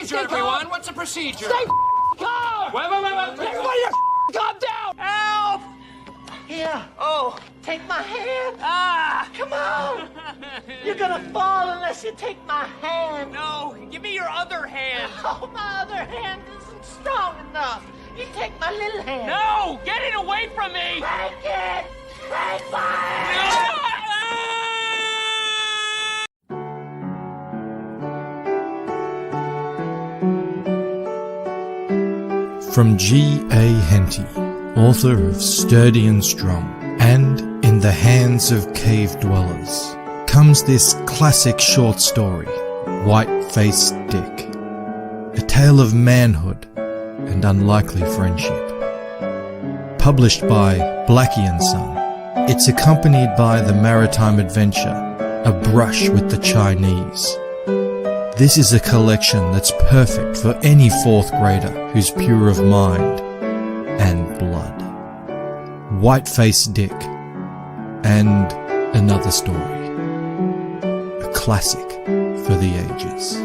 everyone. What's the procedure? Stay calm! Wait. Everybody calm down! Help! Here. Oh. Take my hand. Ah! Come on. You're gonna fall unless you take my hand. No, give me your other hand. Oh, my other hand isn't strong enough. You take my little hand. No! Get it away from me! Take it! Take mine! Ah! From G.A. Henty, author of Sturdy and Strong, and In the Hands of Cave Dwellers, comes this classic short story, White-Faced Dick, a tale of manhood and unlikely friendship. Published by Blackie & Son, it's accompanied by the maritime adventure, A Brush with the Chinese. This is a collection that's perfect for any fourth grader who's pure of mind and blood. White-Faced Dick and Another Story. A classic for the ages.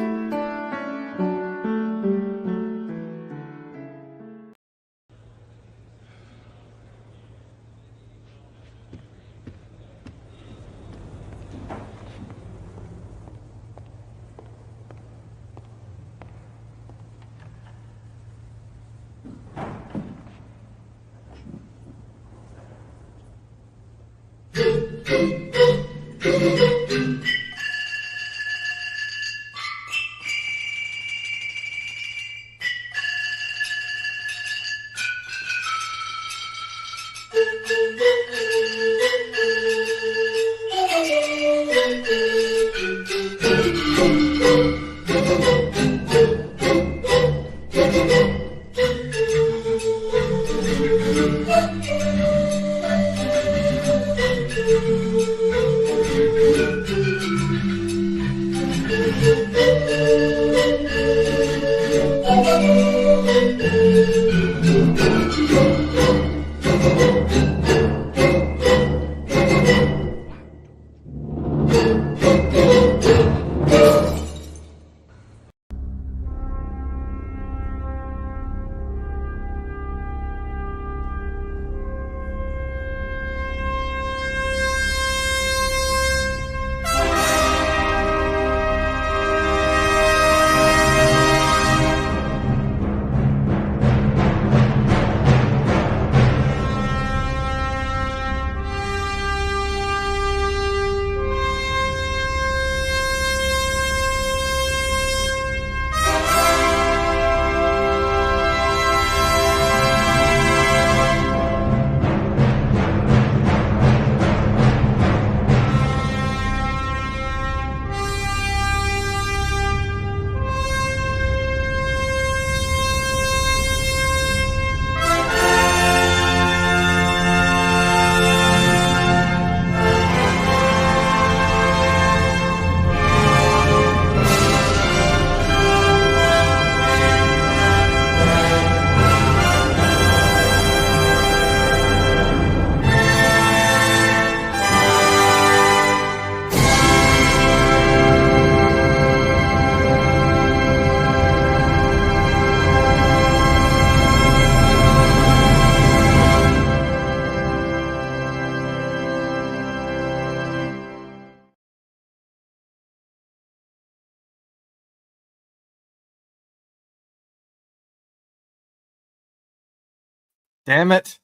Damn it.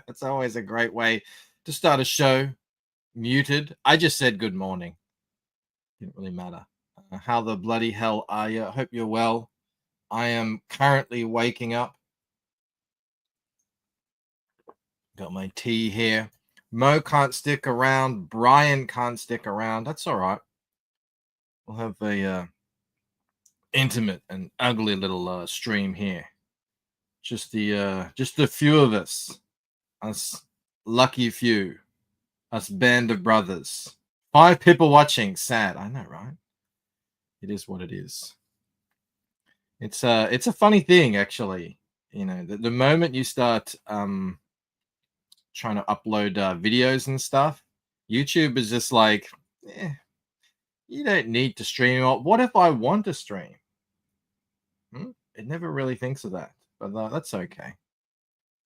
It's always a great way to start a show. Muted. I just said good morning. Didn't really matter. How the bloody hell are you? I hope you're well. I am currently waking up. Got my tea here. Mo can't stick around. Brian can't stick around. That's all right. We'll have a intimate and ugly little stream here. Just the few of us lucky few, us band of brothers. 5 people watching. Sad, I know, right? It is what it is. It's a funny thing, actually. You know, the moment you start trying to upload videos and stuff, YouTube is just like, you don't need to stream. What if I want to stream? It never really thinks of that, but that's okay.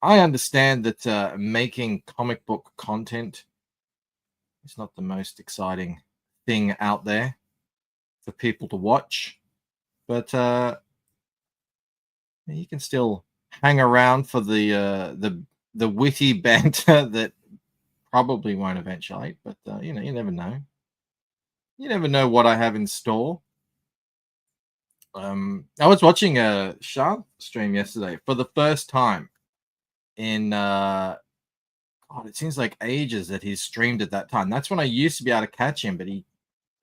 I understand that making comic book content is not the most exciting thing out there for people to watch, but you can still hang around for the witty banter that probably won't eventuate. But you never know. You never know what I have in store. I was watching a Sharp stream yesterday for the first time in God, it seems like ages that he's streamed at that time. That's when I used to be able to catch him, but I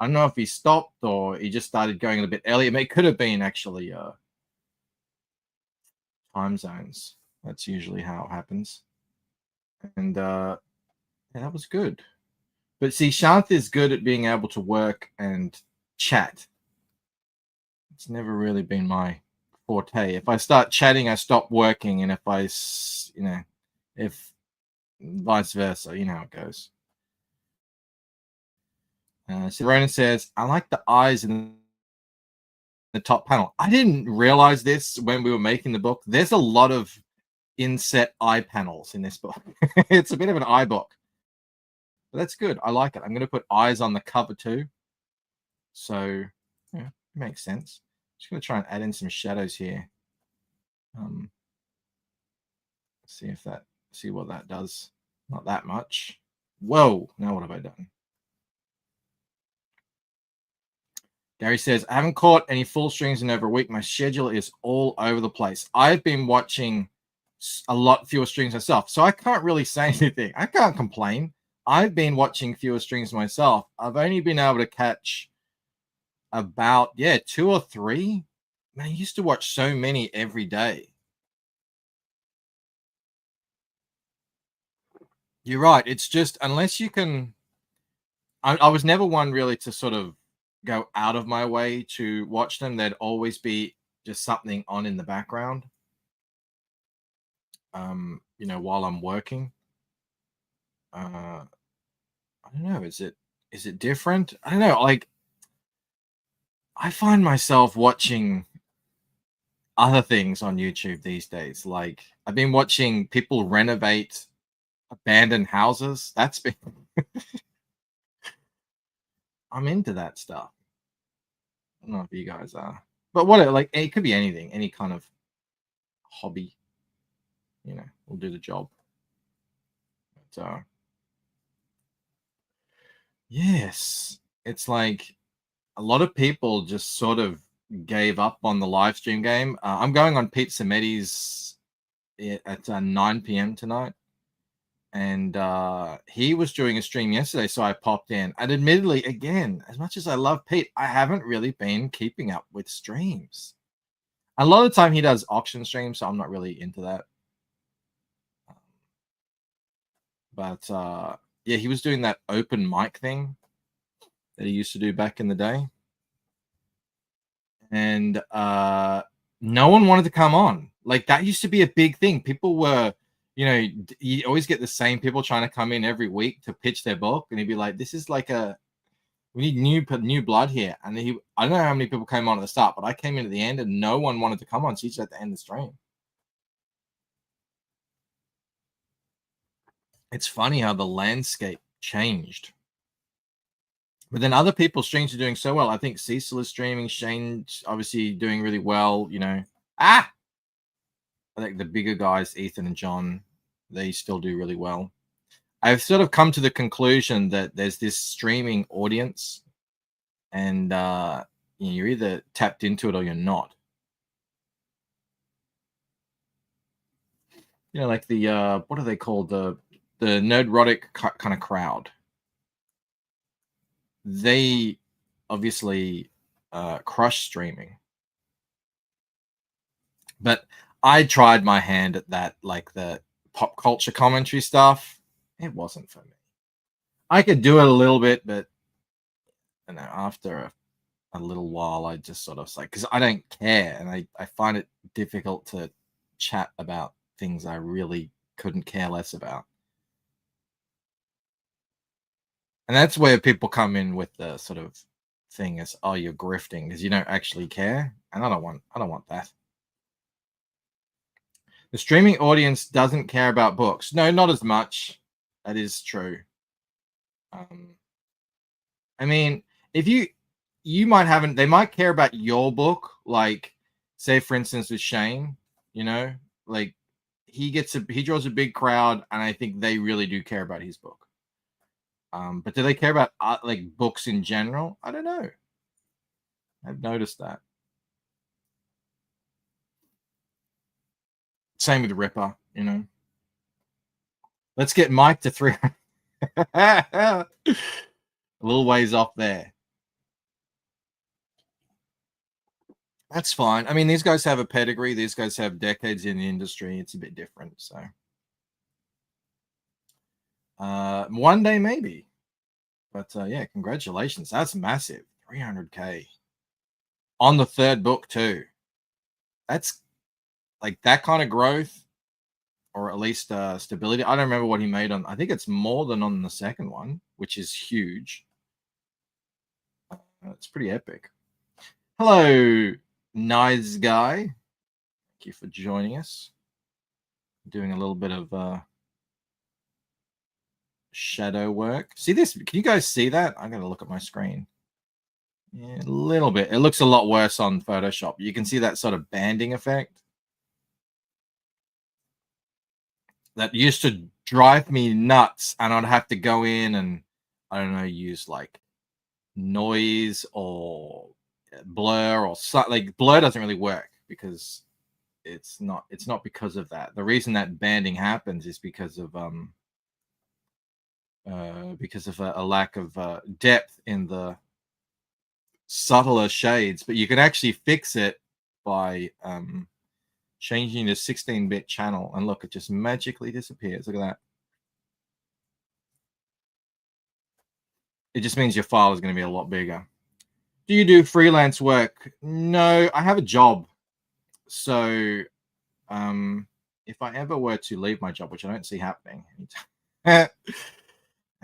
don't know if he stopped or he just started going a bit earlier. It could have been actually time zones. That's usually how it happens. And yeah, that was good. But see, Shanth is good at being able to work and chat. It's never really been my forte. If I start chatting, I stop working, and if vice versa, you know how it goes. So Ronan says, I like the eyes in the top panel. I didn't realize this when we were making the book. There's a lot of inset eye panels in this book. It's a bit of an eye book. But that's good. I like it. I'm going to put eyes on the cover too. So, yeah, it makes sense. Just going to try and add in some shadows here. See what that does. Not that much. Whoa. Now what have I done? Gary says, I haven't caught any full streams in over a week. My schedule is all over the place. I've been watching a lot fewer streams myself, so I can't really say anything. I can't complain. I've been watching fewer streams myself. I've only been able to catch about 2 or 3. Man, I used to watch so many every day. You're right. It's just unless you can. I was never one really to sort of go out of my way to watch them. There'd always be just something on in the background. While I'm working. I don't know. Is it different? I don't know. Like, I find myself watching other things on YouTube these days. Like, I've been watching people renovate abandoned houses. That's been I'm into that stuff. I don't know if you guys are, but what like it could be anything, any kind of hobby. Will do the job. But yes, it's like a lot of people just sort of gave up on the live stream game. I'm going on Pete Samedi's at 9 p.m. tonight. And he was doing a stream yesterday, so I popped in. And admittedly, again, as much as I love Pete, I haven't really been keeping up with streams. A lot of the time he does auction streams, so I'm not really into that. But yeah, he was doing that open mic thing that he used to do back in the day. And no one wanted to come on. Like, that used to be a big thing. People were... you always get the same people trying to come in every week to pitch their book, and he'd be like, "This is like we need new blood here." And I don't know how many people came on at the start, but I came in at the end, and no one wanted to come on. So he's at the end of the stream. It's funny how the landscape changed. But then other people's streams are doing so well. I think Cecil is streaming. Shane's obviously doing really well. I think the bigger guys, Ethan and John, they still do really well. I've sort of come to the conclusion that there's this streaming audience, and you're either tapped into it or you're not. Like the what are they called? The nerdrotic kind of crowd. They obviously crush streaming, but I tried my hand at that, like the pop culture commentary stuff. It wasn't for me. I could do it a little bit, but after a little while, I just sort of like, because I don't care, and I find it difficult to chat about things I really couldn't care less about. And that's where people come in with the sort of thing as, oh, you're grifting because you don't actually care, and I don't want that. The streaming audience doesn't care about books. No, not as much. That is true. I mean, if you might haven't, they might care about your book, like say for instance with Shane, like he draws a big crowd, and I think they really do care about his book. But do they care about like books in general? I don't know. I've noticed that. Same with Ripper, Let's get Mike to 3. A little ways off there. That's fine. I mean, these guys have a pedigree. These guys have decades in the industry. It's a bit different. So one day maybe. But yeah, congratulations. That's massive. 300K. On the third book too. That's like that kind of growth, or at least stability. I don't remember what he made on. I think it's more than on the second one, which is huge. It's pretty epic. Hello, nice guy. Thank you for joining us. Doing a little bit of shadow work. See this? Can you guys see that? I'm gonna look at my screen. Yeah, a little bit. It looks a lot worse on Photoshop. You can see that sort of banding effect. That used to drive me nuts, and I'd have to go in and, I don't know, use like noise or blur or something. Like blur doesn't really work because it's not because of that. The reason that banding happens is because of a lack of depth in the subtler shades. But you can actually fix it by changing the 16-bit channel, and look, it just magically disappears. Look at that. It just means your file is going to be a lot bigger. Do you do freelance work? No, I have a job. So if I ever were to leave my job, which I don't see happening,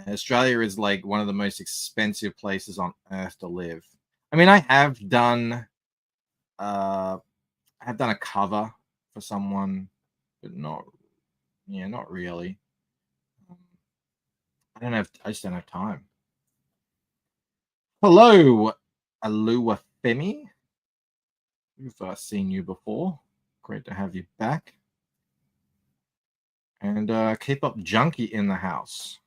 Australia is like one of the most expensive places on earth to live. I mean, I have done a cover for someone, but not really. I just don't have time. Hello, Alua Femi. We've seen you before. Great to have you back. And keep up Junkie in the house.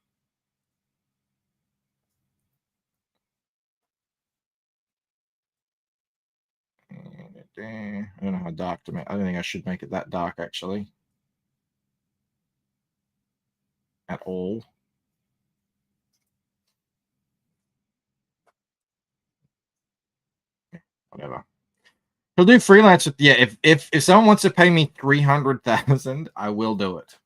I don't know how dark to make. I don't think I should make it that dark, actually. At all. Whatever. He'll do freelance. Yeah, if someone wants to pay me 300,000, I will do it.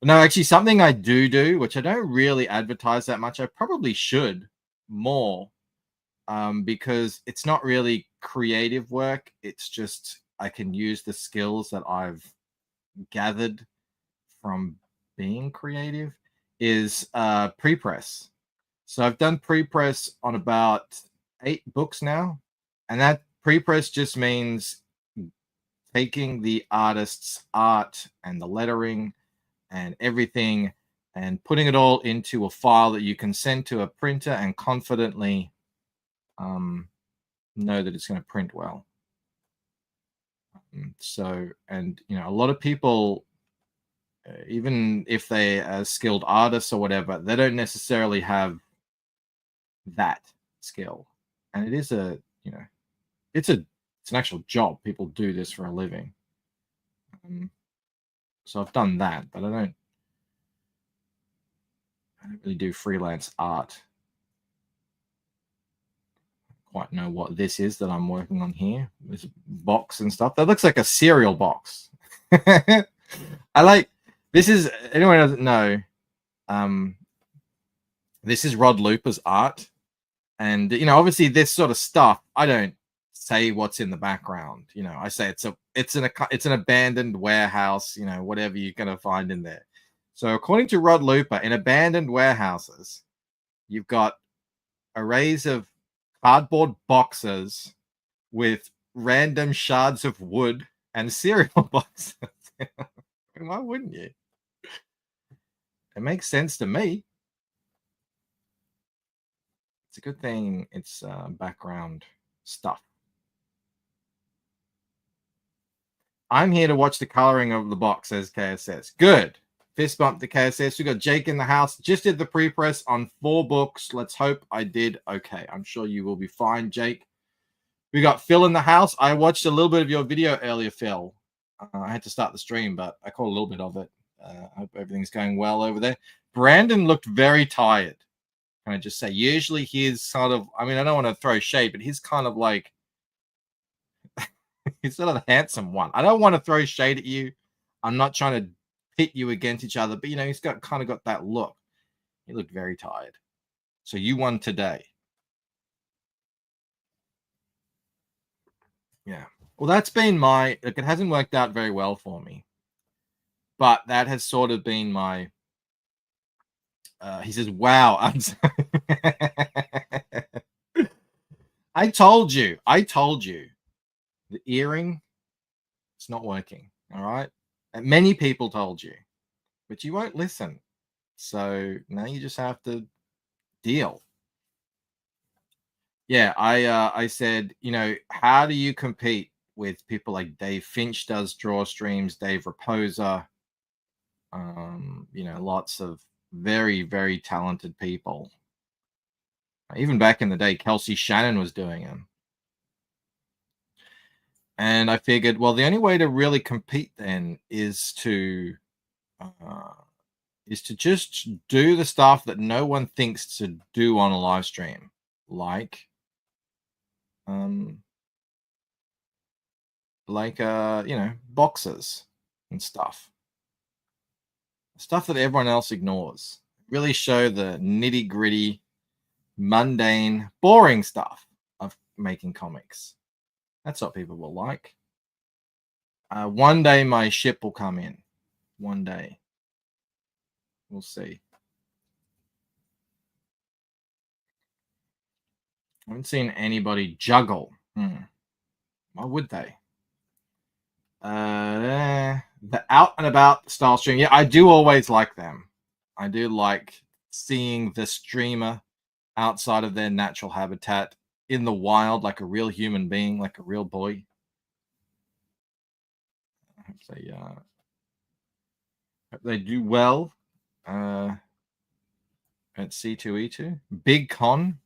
No, actually, something I do, which I don't really advertise that much. I probably should more, because it's not really creative work. It's just I can use the skills that I've gathered from being creative. Is pre-press. So I've done pre-press on about 8 books now, and that pre-press just means taking the artist's art and the lettering and everything and putting it all into a file that you can send to a printer and confidently know that it's going to print well. So, and a lot of people, even if they are skilled artists or whatever, they don't necessarily have that skill. And it is it's an actual job. People do this for a living. So I've done that, but I don't really do freelance art. I don't quite know what this is that I'm working on here. This box and stuff. That looks like a cereal box. This is, anyone doesn't know, this is Rod Looper's art. And, obviously this sort of stuff, I don't say what's in the background. I say it's an abandoned warehouse, whatever you're going to find in there. So according to Rod Looper, in abandoned warehouses, you've got arrays of cardboard boxes with random shards of wood and cereal boxes. Why wouldn't you? It makes sense to me. It's a good thing it's background stuff. I'm here to watch the coloring of the box, says KSS. Good. Fist bump to KSS. We got Jake in the house. Just did the pre-press on 4 books. Let's hope I did okay. I'm sure you will be fine, Jake. We got Phil in the house. I watched a little bit of your video earlier, Phil. I had to start the stream, but I caught a little bit of it. I hope everything's going well over there. Brandon looked very tired. Can I just say? Usually he's sort of, I mean, I don't want to throw shade, but he's kind of like, he's sort of the handsome one. I don't want to throw shade at you. I'm not trying to pit you against each other, but, you know, he's got kind of got that look. He looked very tired. So you won today. Yeah. Well, that's been my, look, it hasn't worked out very well for me, but that has sort of been my, he says, wow. I told you, the earring, it's not working. All right. And many people told you, but you won't listen. So now you just have to deal. Yeah. I said, you know, how do you compete with people like Dave Finch does draw streams, Dave Raposa, you know, lots of very, very talented people. Even back in the day, Kelsey Shannon was doing them. And I figured, well, the only way to really compete then is to just do the stuff that no one thinks to do on a live stream, like you know, boxes and stuff that everyone else ignores. Really show the nitty gritty, mundane, boring stuff of making comics. That's what people will like. One day my ship will come in. One day. We'll see. I haven't seen anybody juggle. Why would they? The out and about style stream. Yeah, I do always like them. I do like seeing the streamer outside of their natural habitat in the wild, like a real human being, like a real boy. I hope they do well at C2E2. Big con.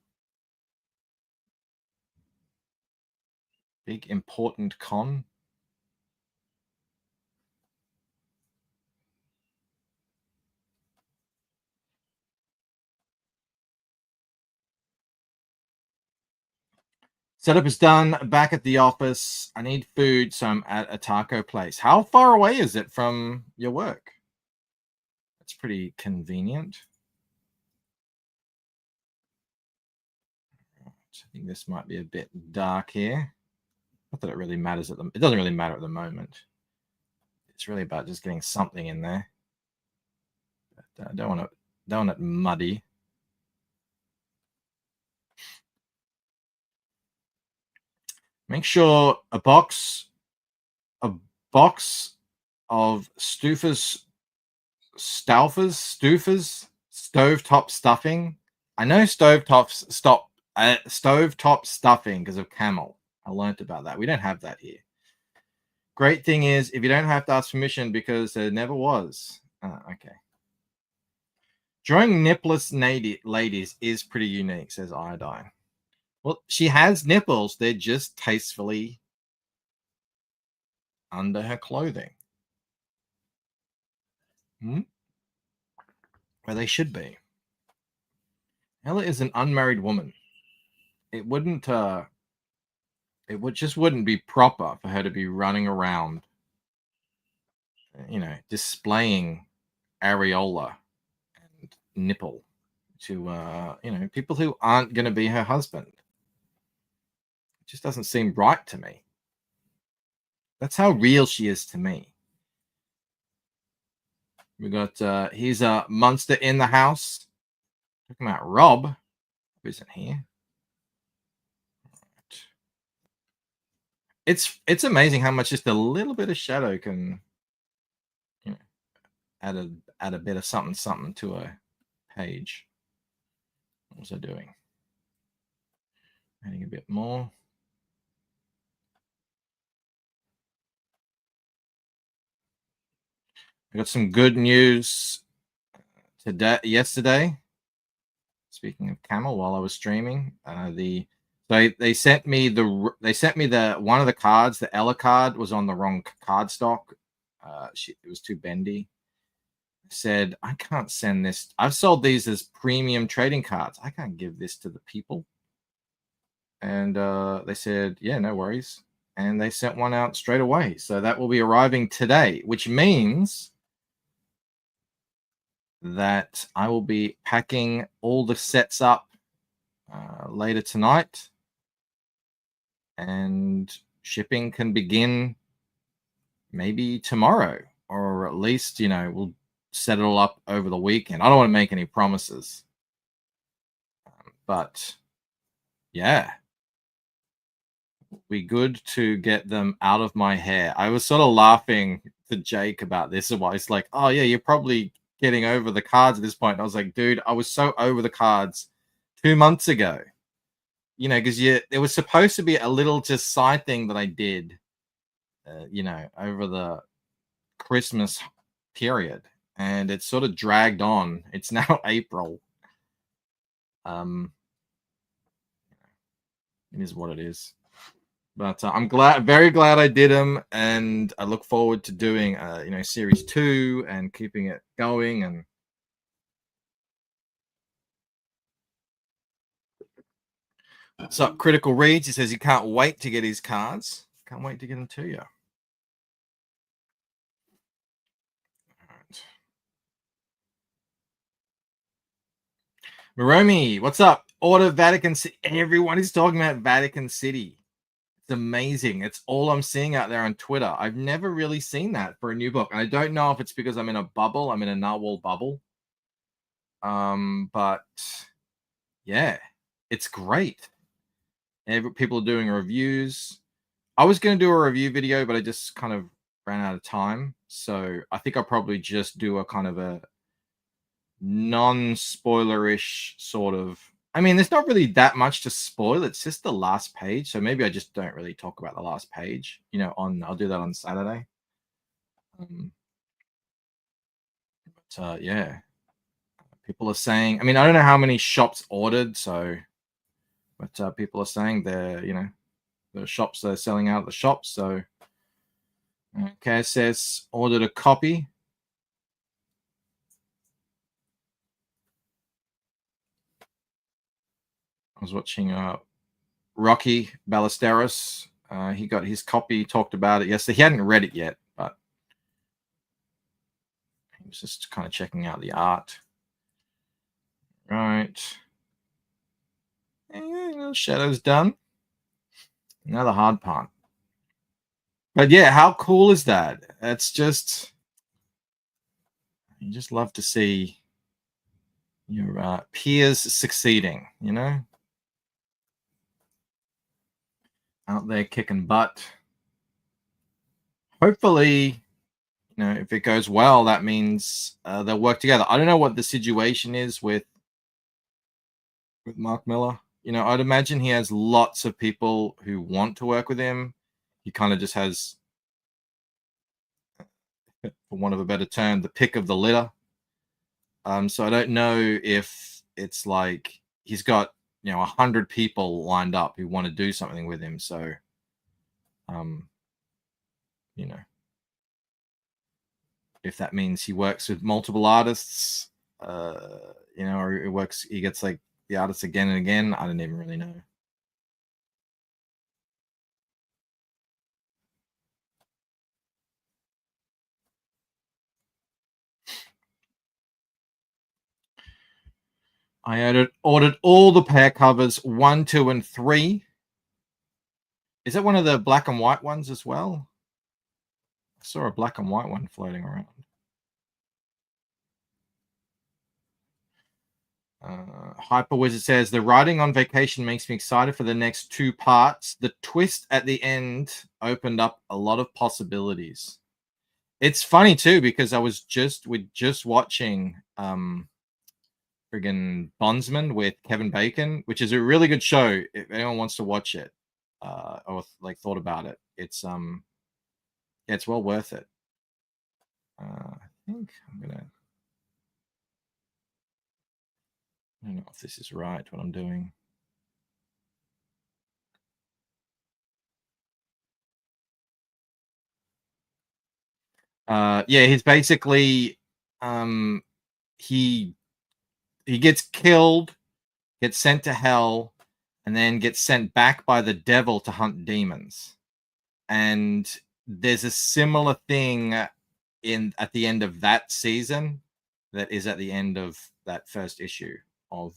Big important con. Setup is done. Back at the office. I need food, so I'm at a taco place. How far away is it from your work? That's pretty convenient. I think this might be a bit dark here. Not that it really matters it doesn't really matter at the moment. It's really about just getting something in there. But I don't want it muddy. Make sure a box of stovetop stuffing. I know stovetop stuffing because of camel. I learned about that. We don't have that here. Great thing is if you don't have to ask permission because there never was. Okay. Drawing nipless ladies is pretty unique, says Iodine. Well, she has nipples. They're just tastefully under her clothing. Where they should be. Ella is an unmarried woman. It just wouldn't be proper for her to be running around, you know, displaying areola and nipple to, you know, people who aren't going to be her husband. It just doesn't seem right to me. That's how real she is to me. We got, here's a monster in the house. Talking about Rob, who isn't here. it's amazing how much just a little bit of shadow can, you know, add a bit of something to a page. What was I doing? Adding a bit more. I got some good news yesterday. Speaking of Camel, while I was streaming, they sent me the one of the cards. The Ella card was on the wrong card stock. It was too bendy. Said, I can't send this. I've sold these as premium trading cards. I can't give this to the people. And they said, yeah, no worries. And they sent one out straight away. So that will be arriving today, which means that I will be packing all the sets up later tonight. And shipping can begin maybe tomorrow, or at least, we'll set it all up over the weekend. I don't want to make any promises. But yeah, it'll be good to get them out of my hair. I was sort of laughing to Jake about this a while. He's like, oh yeah, you're probably getting over the cards at this point. And I was like, dude, I was so over the cards 2 months ago. Because there was supposed to be a little just side thing that I did, over the Christmas period, and it sort of dragged on. It's now April. It is what it is. But I'm very glad I did them, and I look forward to doing, series 2 and keeping it going. And what's up, Critical Reads? He says he can't wait to get his cards. Can't wait to get them to you. Maromi, what's up? Order Vatican City. Everyone is talking about Vatican City. It's amazing. It's all I'm seeing out there on Twitter. I've never really seen that for a new book. And I don't know if it's because I'm in a bubble. I'm in a narwhal bubble. But yeah, it's great. People are doing reviews. I was going to do a review video, but I just kind of ran out of time. So I think I'll probably just do a kind of a non-spoilerish sort of. I mean, there's not really that much to spoil. It's just the last page. So maybe I just don't really talk about the last page. I'll do that on Saturday. But yeah, people are saying. I mean, I don't know how many shops ordered. But people are saying the shops are selling out of the shops. So KSS ordered a copy. I was watching Rocky Ballesteros. He got his copy, talked about it yesterday. He hadn't read it yet, but he was just kind of checking out the art. Right. And shadow's done. Now the hard part. But yeah, how cool is that? It's just, you just love to see your peers succeeding, out there kicking butt. Hopefully, if it goes well, that means they'll work together. I don't know what the situation is with Mark Miller. I'd imagine he has lots of people who want to work with him. He kind of just has, for want of a better term, the pick of the litter. So I don't know if it's like he's got 100 people lined up who want to do something with him. So, if that means he works with multiple artists, or he gets like the artists again and again, I don't even really know. I ordered all the pair covers 1, 2, and 3. Is that one of the black and white ones as well? I saw a black and white one floating around. Hyper Wizard says, the writing on Vacation makes me excited for the next 2 parts. The twist at the end opened up a lot of possibilities. It's funny too because we're just watching friggin' Bondsman with Kevin Bacon, which is a really good show if anyone wants to watch it or like thought about it. It's yeah, it's well worth it. I think I'm gonna. I don't know if this is right what I'm doing. Yeah, he's basically he gets killed, gets sent to hell, and then gets sent back by the devil to hunt demons. And there's a similar thing at the end of that season that is at the end of that first issue of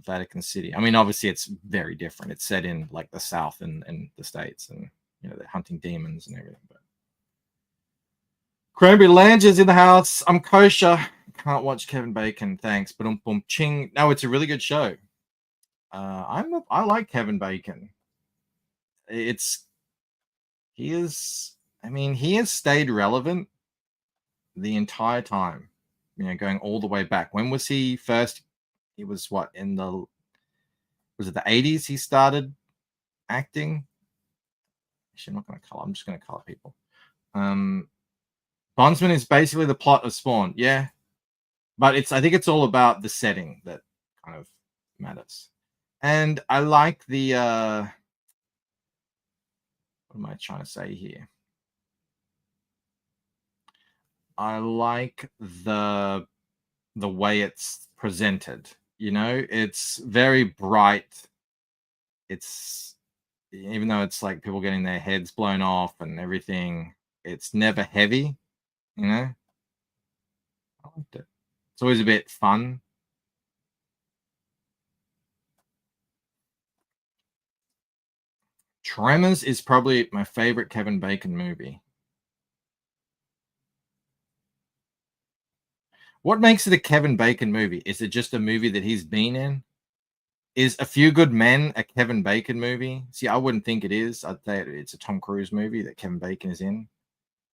Vatican City. I mean, obviously it's very different. It's set in like the South and the States, and you know they're hunting demons and everything. But Cranberry Lange is in the house. I'm kosher. Can't watch Kevin Bacon. Thanks. But boom ching. No, it's a really good show. I like Kevin Bacon. He has stayed relevant the entire time. You know, going all the way back. When was he first? He was was it the 80s he started acting? Actually, I'm not going to color. I'm just going to color people. Bondsman is basically the plot of Spawn. Yeah. But I think it's all about the setting that kind of matters. And I like the what am I trying to say here? I like the way it's presented. You know, it's very bright. It's even though it's like people getting their heads blown off and everything, it's never heavy, you know. I liked it. It's always a bit fun. Tremors is probably my favorite Kevin Bacon movie. What makes it a Kevin Bacon movie? Is it just a movie that he's been in? Is A Few Good Men a Kevin Bacon movie? See, I wouldn't think it is. I'd say it's a Tom Cruise movie that Kevin Bacon is in.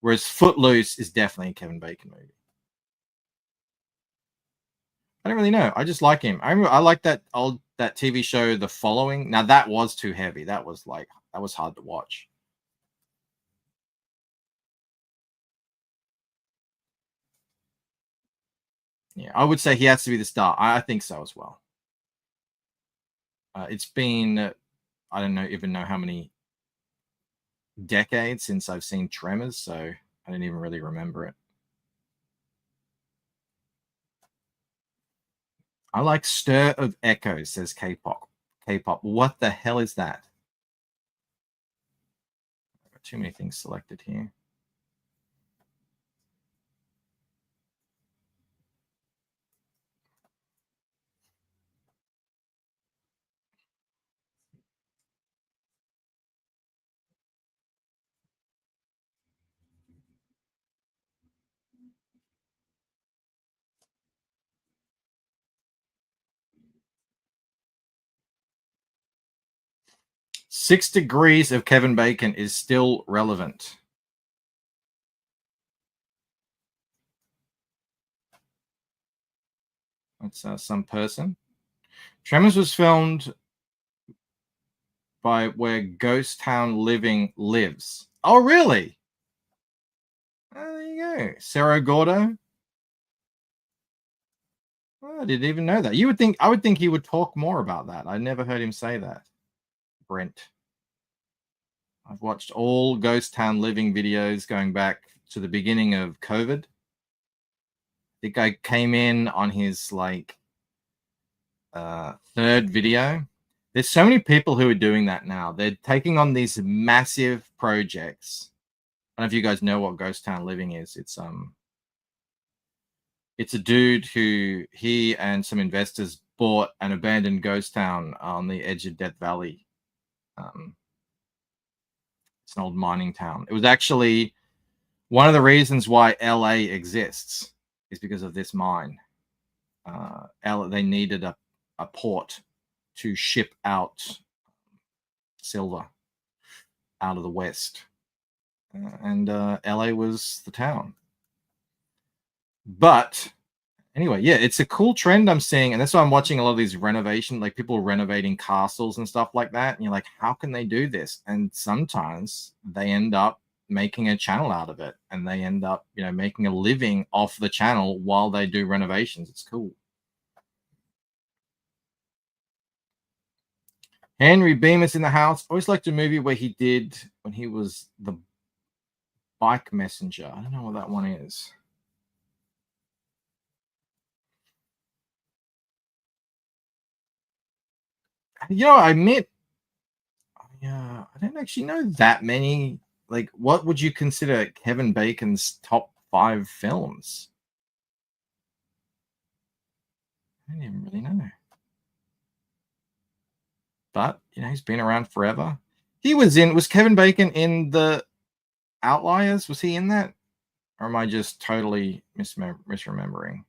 Whereas Footloose is definitely a Kevin Bacon movie. I don't really know. I just like him. I like that TV show, The Following. Now that was too heavy. That was hard to watch. Yeah, I would say he has to be the star. I think so as well. It's been I don't even know how many decades since I've seen Tremors, so I didn't even really remember it. I like Stir of Echoes, says K-pop. What the hell is that? I've got too many things selected here. Six Degrees of Kevin Bacon is still relevant. That's some person. Tremors was filmed by where Ghost Town Living lives. Oh, really? There you go. Cerro Gordo. Oh, I didn't even know that. I would think he would talk more about that. I never heard him say that. Brent. I've watched all Ghost Town Living videos going back to the beginning of COVID. I think I came in on his third video. There's so many people who are doing that now. They're taking on these massive projects. I don't know if you guys know what Ghost Town Living is. It's a dude who he and some investors bought an abandoned ghost town on the edge of Death Valley. It's an old mining town. It was actually one of the reasons why LA exists is because of this mine. They needed a port to ship out silver. out of the West. And LA was the town. But anyway, yeah, it's a cool trend I'm seeing. And that's why I'm watching a lot of these renovation, like people renovating castles and stuff like that. And you're like, how can they do this? And sometimes they end up making a channel out of it. And they end up, making a living off the channel while they do renovations. It's cool. Henry Bemis in the house. Always liked a movie where he did when he was the bike messenger. I don't know what that one is. I admit, I don't actually know that many. Like, what would you consider Kevin Bacon's top 5 films? I don't even really know. But, he's been around forever. Was Kevin Bacon in The Outliers? Was he in that? Or am I just totally misremembering?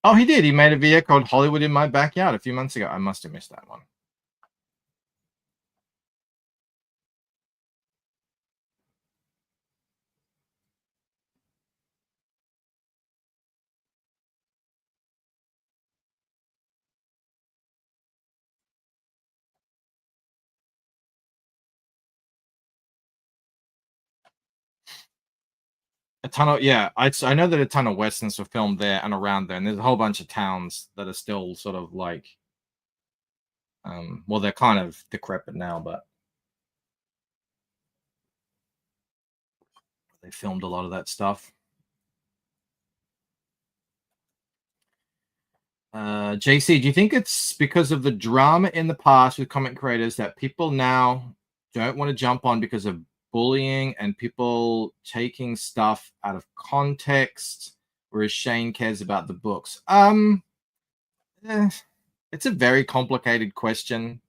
Oh, he did. He made a video called Hollywood in My Backyard a few months ago. I must have missed that one. I know that a ton of westerns were filmed there and around there, and there's a whole bunch of towns that are still sort of like, well, they're kind of decrepit now, but they filmed a lot of that stuff. JC, do you think it's because of the drama in the past with content creators that people now don't want to jump on because of bullying and people taking stuff out of context, whereas Shane cares about the books? It's a very complicated question.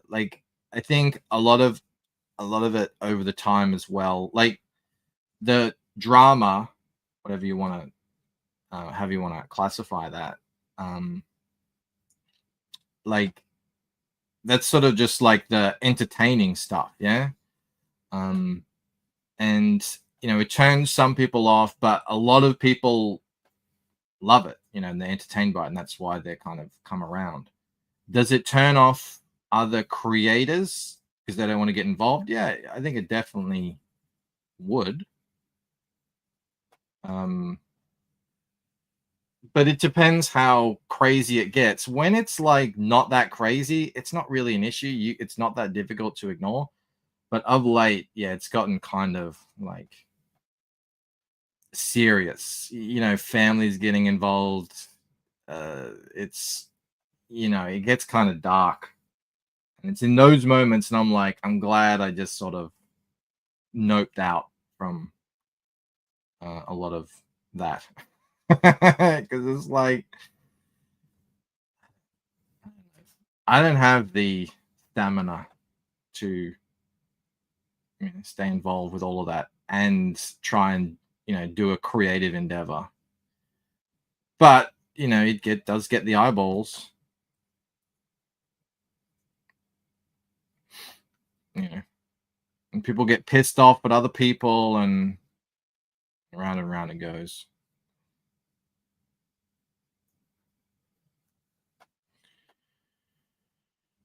Like, I think a lot of it over the time as well, like the drama, whatever you want to however you want to classify that, like that's sort of just like the entertaining stuff, yeah. And it turns some people off, but a lot of people love it, and they're entertained by it, and that's why they kind of come around. Does it turn off other creators because they don't want to get involved? Yeah, I think it definitely would. But it depends how crazy it gets. When it's like not that crazy, it's not really an issue. It's not that difficult to ignore. But of late, yeah, it's gotten kind of like serious. Families getting involved. It's it gets kind of dark. And it's in those moments, and I'm like, I'm glad I just sort of noped out from a lot of that. Because it's like, I don't have the stamina to stay involved with all of that and try and do a creative endeavor. But it does get the eyeballs. And people get pissed off at other people, and round it goes.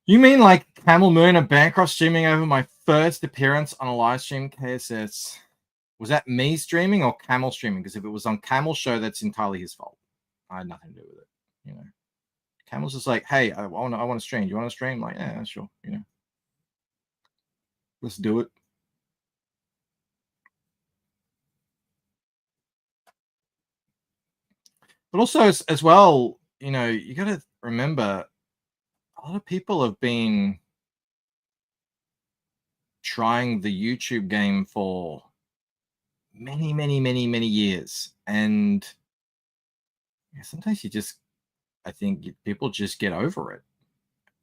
You mean like Camel Moon and Bancroft streaming over my first appearance on a live stream? KSS. Was that me streaming or Camel streaming? Because if it was on Camel's show, that's entirely his fault. I had nothing to do with it. Camel's just like, hey, I want to stream. Do you want to stream? Like, yeah, sure. Let's do it. But also as well, you got to remember, a lot of people have been trying the YouTube game for many, many, many, many years. And sometimes I think people just get over it.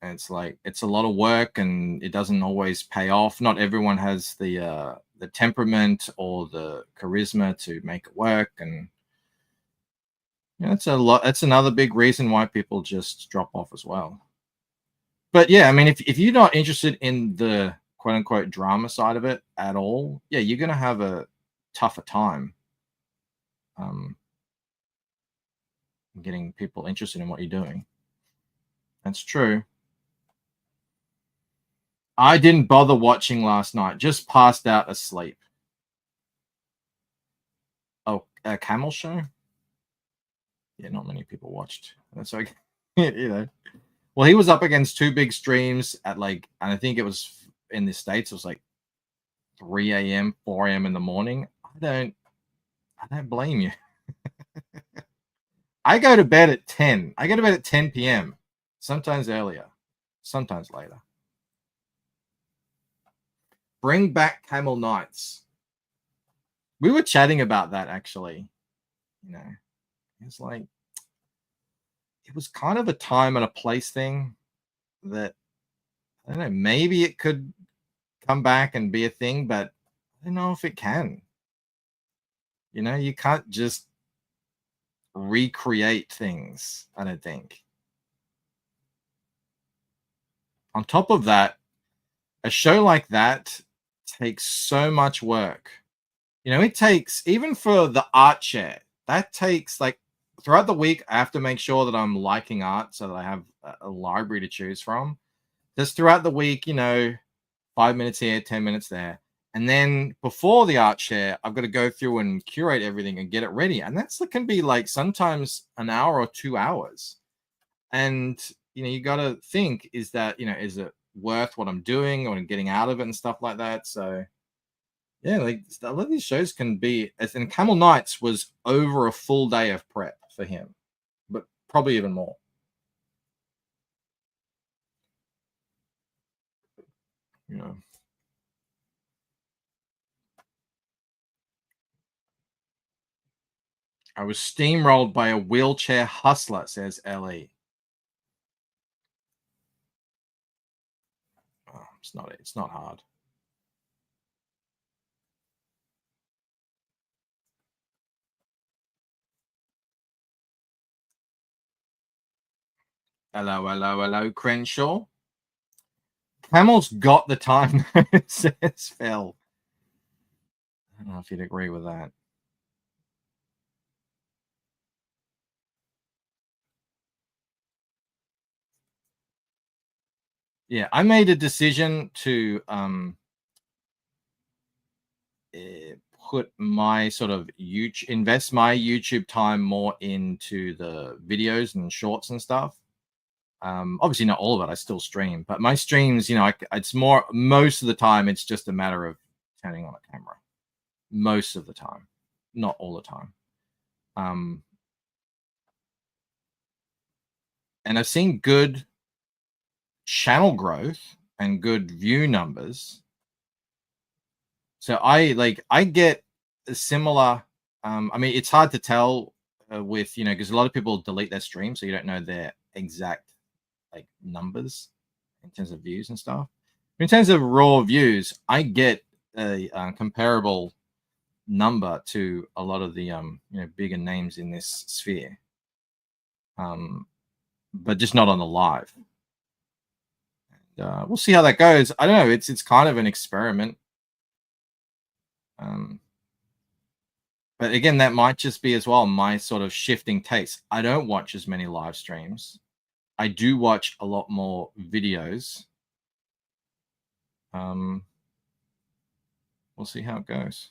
And it's like it's a lot of work, and it doesn't always pay off. Not everyone has the temperament or the charisma to make it work, and it's a lot. That's another big reason why people just drop off as well. But yeah, I mean, if you're not interested in the quote unquote drama side of it at all, yeah, you're gonna have a tougher time getting people interested in what you're doing. That's true. I didn't bother watching last night, just passed out asleep. Oh, a camel show? Yeah, not many people watched. That's okay. Well, he was up against two big streams at and I think it was in the States, it was like 3 a.m., 4 a.m. in the morning. I don't blame you. I go to bed at 10. I go to bed at 10 p.m. Sometimes earlier, sometimes later. Bring back Camel Nights. We were chatting about that actually. It's like it was kind of a time and a place thing that I don't know, maybe it could come back and be a thing, but I don't know if it can. You can't just recreate things, I don't think. On top of that, a show like that takes so much work. It takes, even for the art share, that takes throughout the week, I have to make sure that I'm liking art so that I have a library to choose from. Just throughout the week, 5 minutes here, 10 minutes there. And then before the art share, I've got to go through and curate everything and get it ready. And that can be sometimes an hour or 2 hours. And, you got to think, is it worth what I'm doing or getting out of it and stuff like that? So, yeah, a lot of these shows can be, and Camel Nights was over a full day of prep for him, but probably even more. I was steamrolled by a wheelchair hustler, says Ellie. Oh, it's not hard. Hello, Crenshaw. Camel's got the time, says Phil. I don't know if you'd agree with that. Yeah, I made a decision to put my sort of invest my YouTube time more into the videos and shorts and stuff. Obviously not all of it. I still stream, but my streams, it's more, most of the time, it's just a matter of turning on a camera. Most of the time, not all the time. And I've seen good channel growth and good view numbers. So I get a similar. I mean, it's hard to tell with because a lot of people delete their stream, so you don't know their exact numbers in terms of views and stuff. In terms of raw views, I get a comparable number to a lot of the bigger names in this sphere, but just not on the live. We'll see how that goes. I don't know. It's kind of an experiment. But again, that might just be as well my sort of shifting taste. I don't watch as many live streams. I do watch a lot more videos. We'll see how it goes.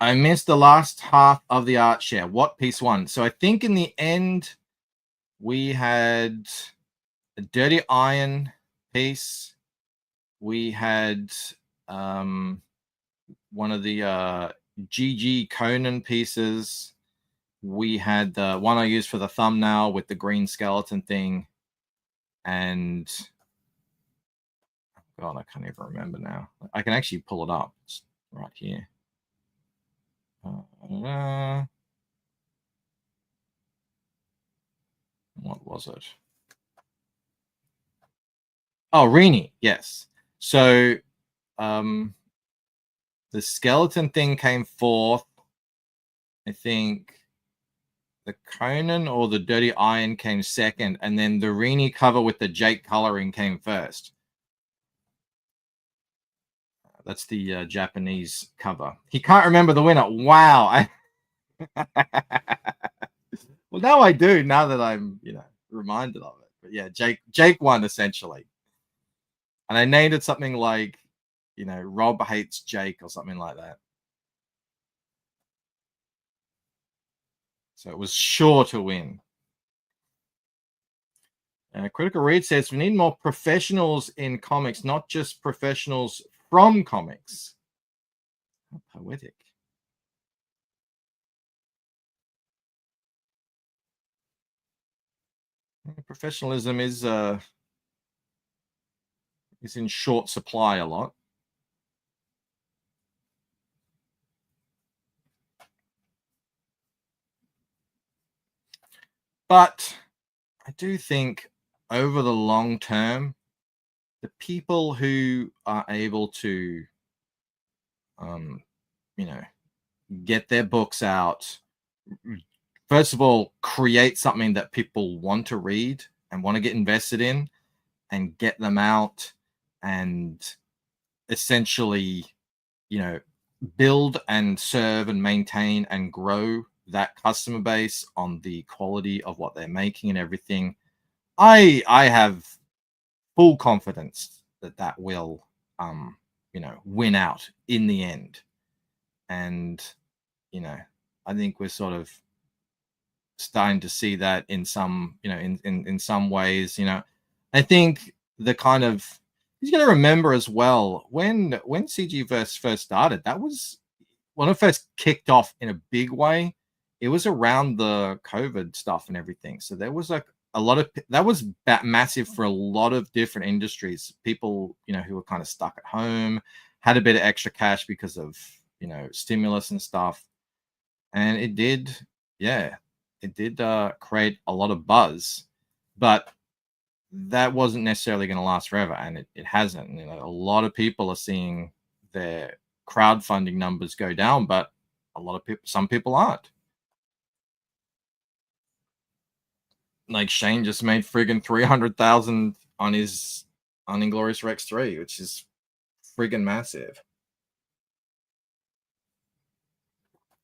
I missed the last half of the art share. What piece won? So I think in the end, we had a Dirty Iron piece. We had one of the GG Conan pieces. We had the one I used for the thumbnail with the green skeleton thing. And God, I can't even remember now. I can actually pull it up. It's right here. What was it? Oh, Rini, yes. So the skeleton thing came fourth. I think the Conan or the Dirty Iron came second, and then the Rini cover with the Jake coloring came first. That's the Japanese cover. He can't remember the winner. Wow. Well, now I do, now that I'm, reminded of it. But yeah, Jake won essentially. And I named it something like, Rob hates Jake or something like that. So it was sure to win. Critical Read says we need more professionals in comics, not just professionals from comics. How poetic. Professionalism is in short supply a lot. But I do think over the long term, the people who are able to, get their books out, first of all, create something that people want to read and want to get invested in, and get them out, and essentially, build and serve and maintain and grow that customer base on the quality of what they're making and everything. I have full confidence that will win out in the end. And I think we're sort of starting to see that in some in some ways. I think the kind of, you got to remember as well, when CGverse first started, that was when it first kicked off in a big way. It was around the COVID stuff and everything, so there was like a lot of that was massive for a lot of different industries. People who were kind of stuck at home, had a bit of extra cash because of stimulus and stuff, and it did create a lot of buzz, but that wasn't necessarily going to last forever, and it hasn't. A lot of people are seeing their crowdfunding numbers go down, but some people aren't. Like Shane just made friggin' 300,000 on his Inglorious Rex 3, which is friggin' massive.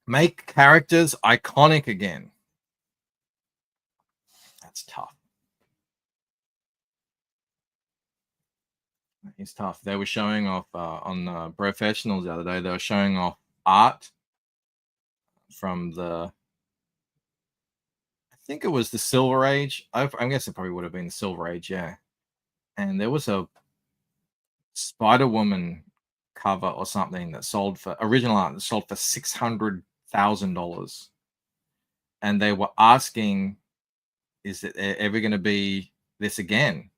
Make characters iconic again. That's tough. It's tough. They were showing off on Professionals the other day. They were showing off art from I think it was the Silver Age. I guess it probably would have been the Silver Age, yeah. And there was a Spider-Woman cover or something that sold for original art that sold for $600,000, and they were asking, "Is it ever going to be this again?"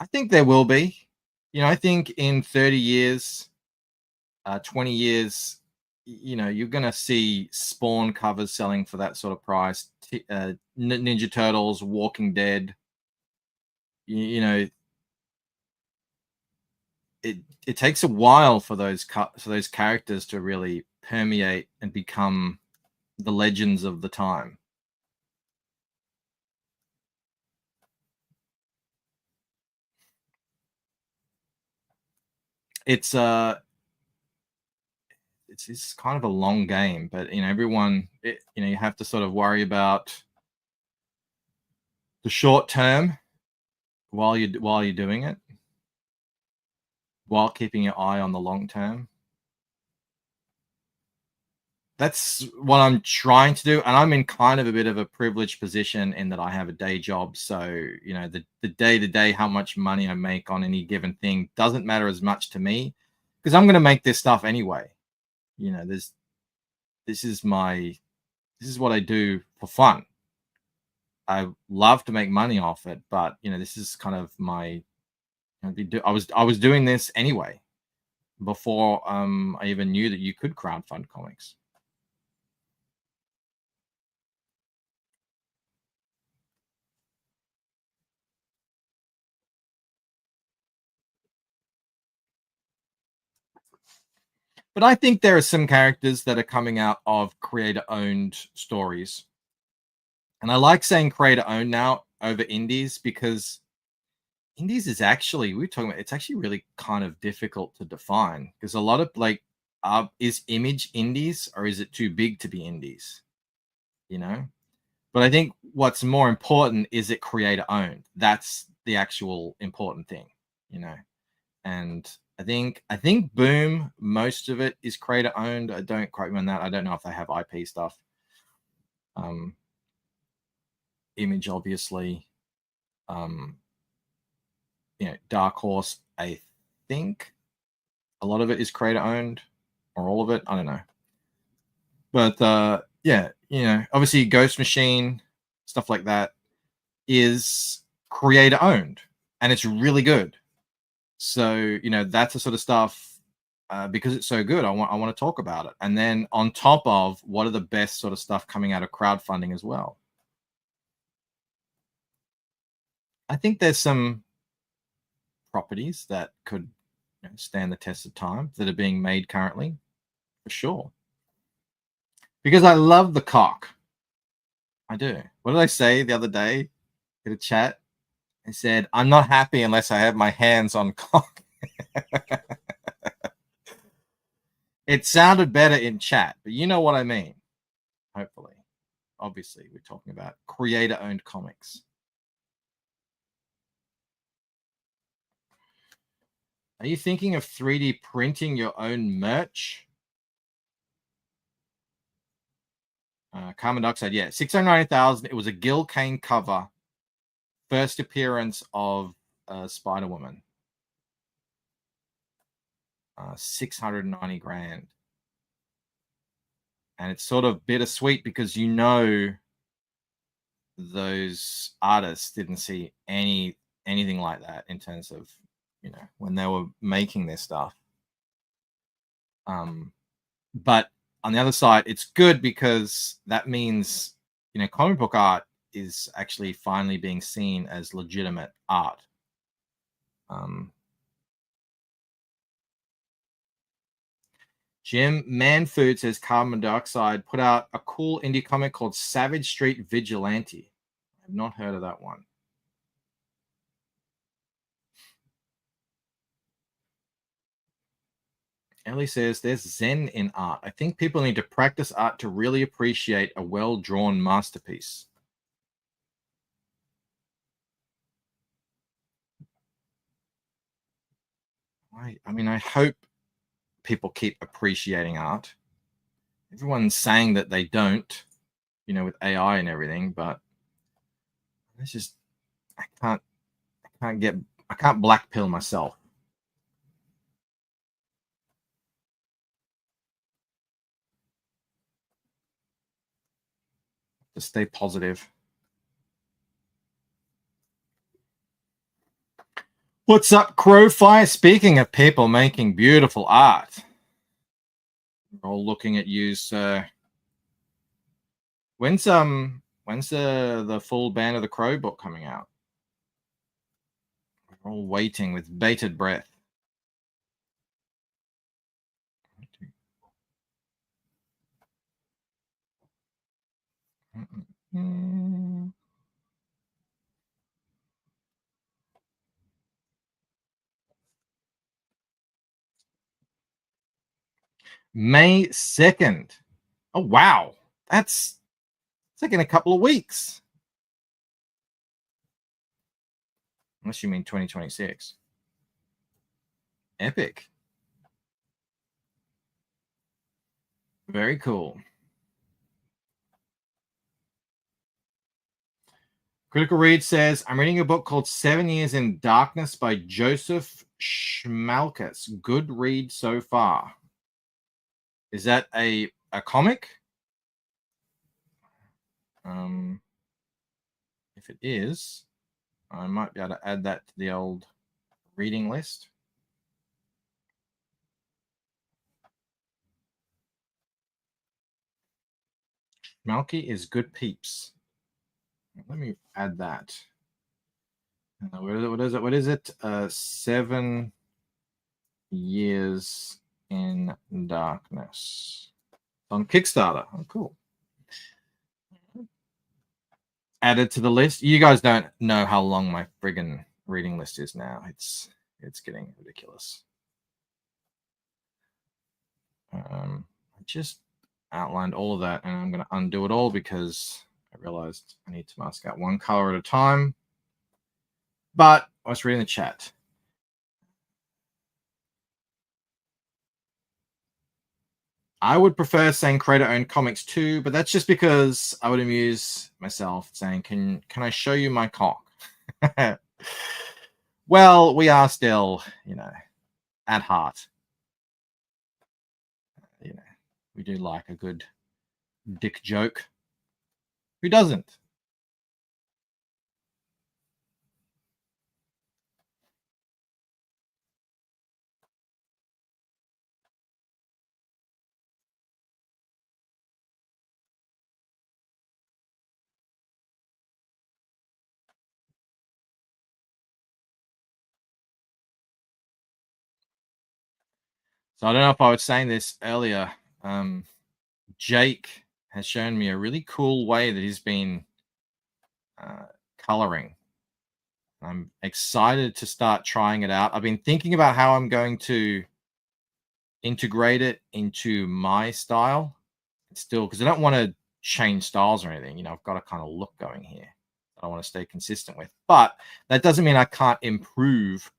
I think there will be. I think in 30 years, 20 years, you're going to see Spawn covers selling for that sort of price. Ninja Turtles, Walking Dead. It takes a while for those characters to really permeate and become the legends of the time. It's kind of a long game, but everyone, you have to sort of worry about the short term while you're doing it, while keeping your eye on the long term. That's what I'm trying to do, and I'm in kind of a bit of a privileged position in that I have a day job. So the day-to-day, how much money I make on any given thing doesn't matter as much to me, because I'm going to make this stuff anyway. This is what I do for fun. I love to make money off it, but this is kind of my. I was doing this anyway before I even knew that you could crowdfund comics. But I think there are some characters that are coming out of creator-owned stories. And I like saying creator-owned now over indies because indies is actually, we're talking about, it's actually really kind of difficult to define because a lot of like, is Image indies or is it too big to be indies? You know? But I think what's more important is it creator-owned. That's the actual important thing, you know? And I think Boom, most of it is creator owned. I don't quite remember that. I don't know if they have IP stuff. Image, obviously. Dark Horse, I think a lot of it is creator owned, or all of it. I don't know. But yeah, obviously Ghost Machine, stuff like that is creator owned, and it's really good. So that's the sort of stuff. Because it's so good, I want to talk about it. And then on top of what are the best sort of stuff coming out of crowdfunding as well. I think there's some properties that could stand the test of time that are being made currently, for sure. Because I love the cock. I do. What did I say the other day in a chat? I said, I'm not happy unless I have my hands on cock. It sounded better in chat, but you know what I mean. Hopefully. Obviously, we're talking about creator-owned comics. Are you thinking of 3D printing your own merch? Carbon dioxide, yeah. 690,000. It was a Gil Kane cover. First appearance of Spider-Woman. 690 grand. And it's sort of bittersweet because those artists didn't see anything like that in terms of when they were making their stuff. But on the other side, it's good because that means comic book art is actually finally being seen as legitimate art. Jim Manfood says Carbon Dioxide put out a cool indie comic called Savage Street Vigilante. I've not heard of that one. Ellie says there's zen in art. I think people need to practice art to really appreciate a well-drawn masterpiece. I mean, I hope people keep appreciating art. Everyone's saying that they don't, with AI and everything, but it's just I can't black pill myself. Just stay positive. What's up, Crowfire? Speaking of people making beautiful art, we're all looking at you, sir. When's the full Band of the Crow book coming out? We're all waiting with bated breath. May 2nd. Oh, wow. That's like in a couple of weeks. Unless you mean 2026. Epic. Very cool. Critical Read says, I'm reading a book called 7 Years in Darkness by Joseph Schmalkes. Good read so far. Is that a comic? If it is, I might be able to add that to the old reading list. Schmalke is good peeps. Let me add that. What is it? 7 years in Darkness on Kickstarter. Oh, cool. Added to the list. You guys don't know how long my friggin' reading list is now. It's getting ridiculous. I just outlined all of that, and I'm going to undo it all because I realized I need to mask out one color at a time. But I was reading the chat. I would prefer saying creator-owned comics too, but that's just because I would amuse myself saying, "Can I show you my cock?" Well, we are still, at heart, we do like a good dick joke. Who doesn't? So I don't know if I was saying this earlier. Jake has shown me a really cool way that he's been coloring. I'm excited to start trying it out. I've been thinking about how I'm going to integrate it into my style still, because I don't want to change styles or anything. I've got a kind of look going here that I want to stay consistent with. But that doesn't mean I can't improve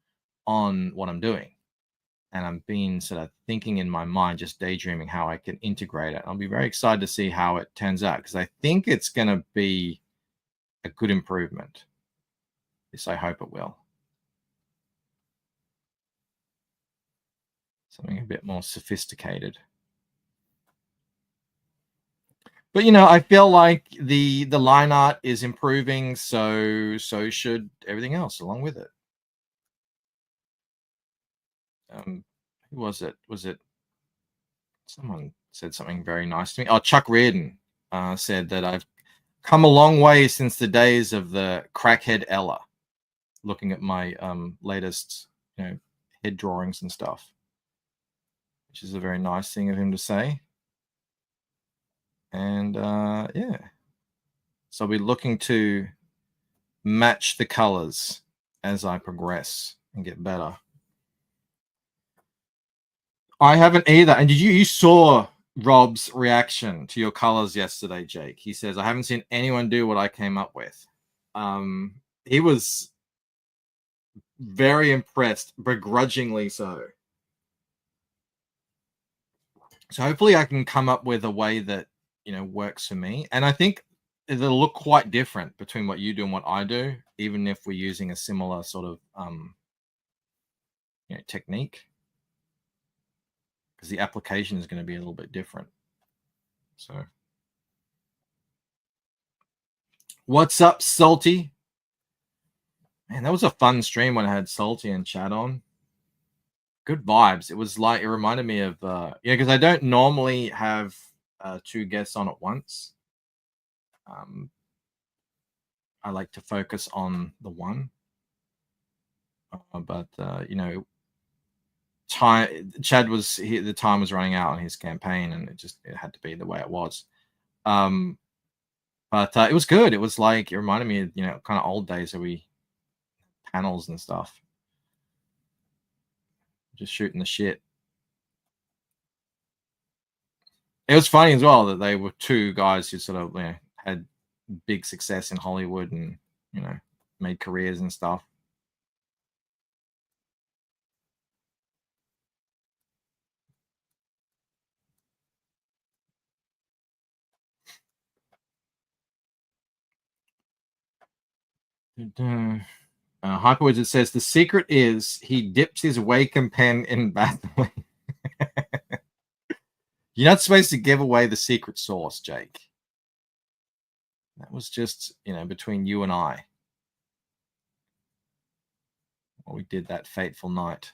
on what I'm doing. And I'm being sort of thinking in my mind, just daydreaming how I can integrate it. I'll be very excited to see how it turns out, because I think it's going to be a good improvement. Yes, I hope it will. Something a bit more sophisticated. But I feel like the line art is improving, so should everything else along with it. Who was it? Was it someone said something very nice to me? Oh, Chuck Reardon said that I've come a long way since the days of the crackhead Ella, looking at my latest head drawings and stuff, which is a very nice thing of him to say. And yeah, so I'll be looking to match the colors as I progress and get better. I haven't either. And you saw Rob's reaction to your colors yesterday, Jake? He says, "I haven't seen anyone do what I came up with." He was very impressed, begrudgingly so. So hopefully I can come up with a way that works for me. And I think it'll look quite different between what you do and what I do, even if we're using a similar sort of technique, because the application is going to be a little bit different. So what's up, Salty? Man, that was a fun stream when I had Salty and chat on. Good vibes. It was like, it reminded me of because I don't normally have two guests on at once. I like to focus on the one, but Chad was here, the time was running out on his campaign, and it had to be the way it was. But it was good. It was like, it reminded me of kind of old days where we panels and stuff, just shooting the shit. It was funny as well that they were two guys who sort of had big success in Hollywood and made careers and stuff. Hyperwords, it says the secret is he dips his Wacom pen in Vaseline. You're not supposed to give away the secret sauce, Jake. That was just between you and I. What we did that fateful night.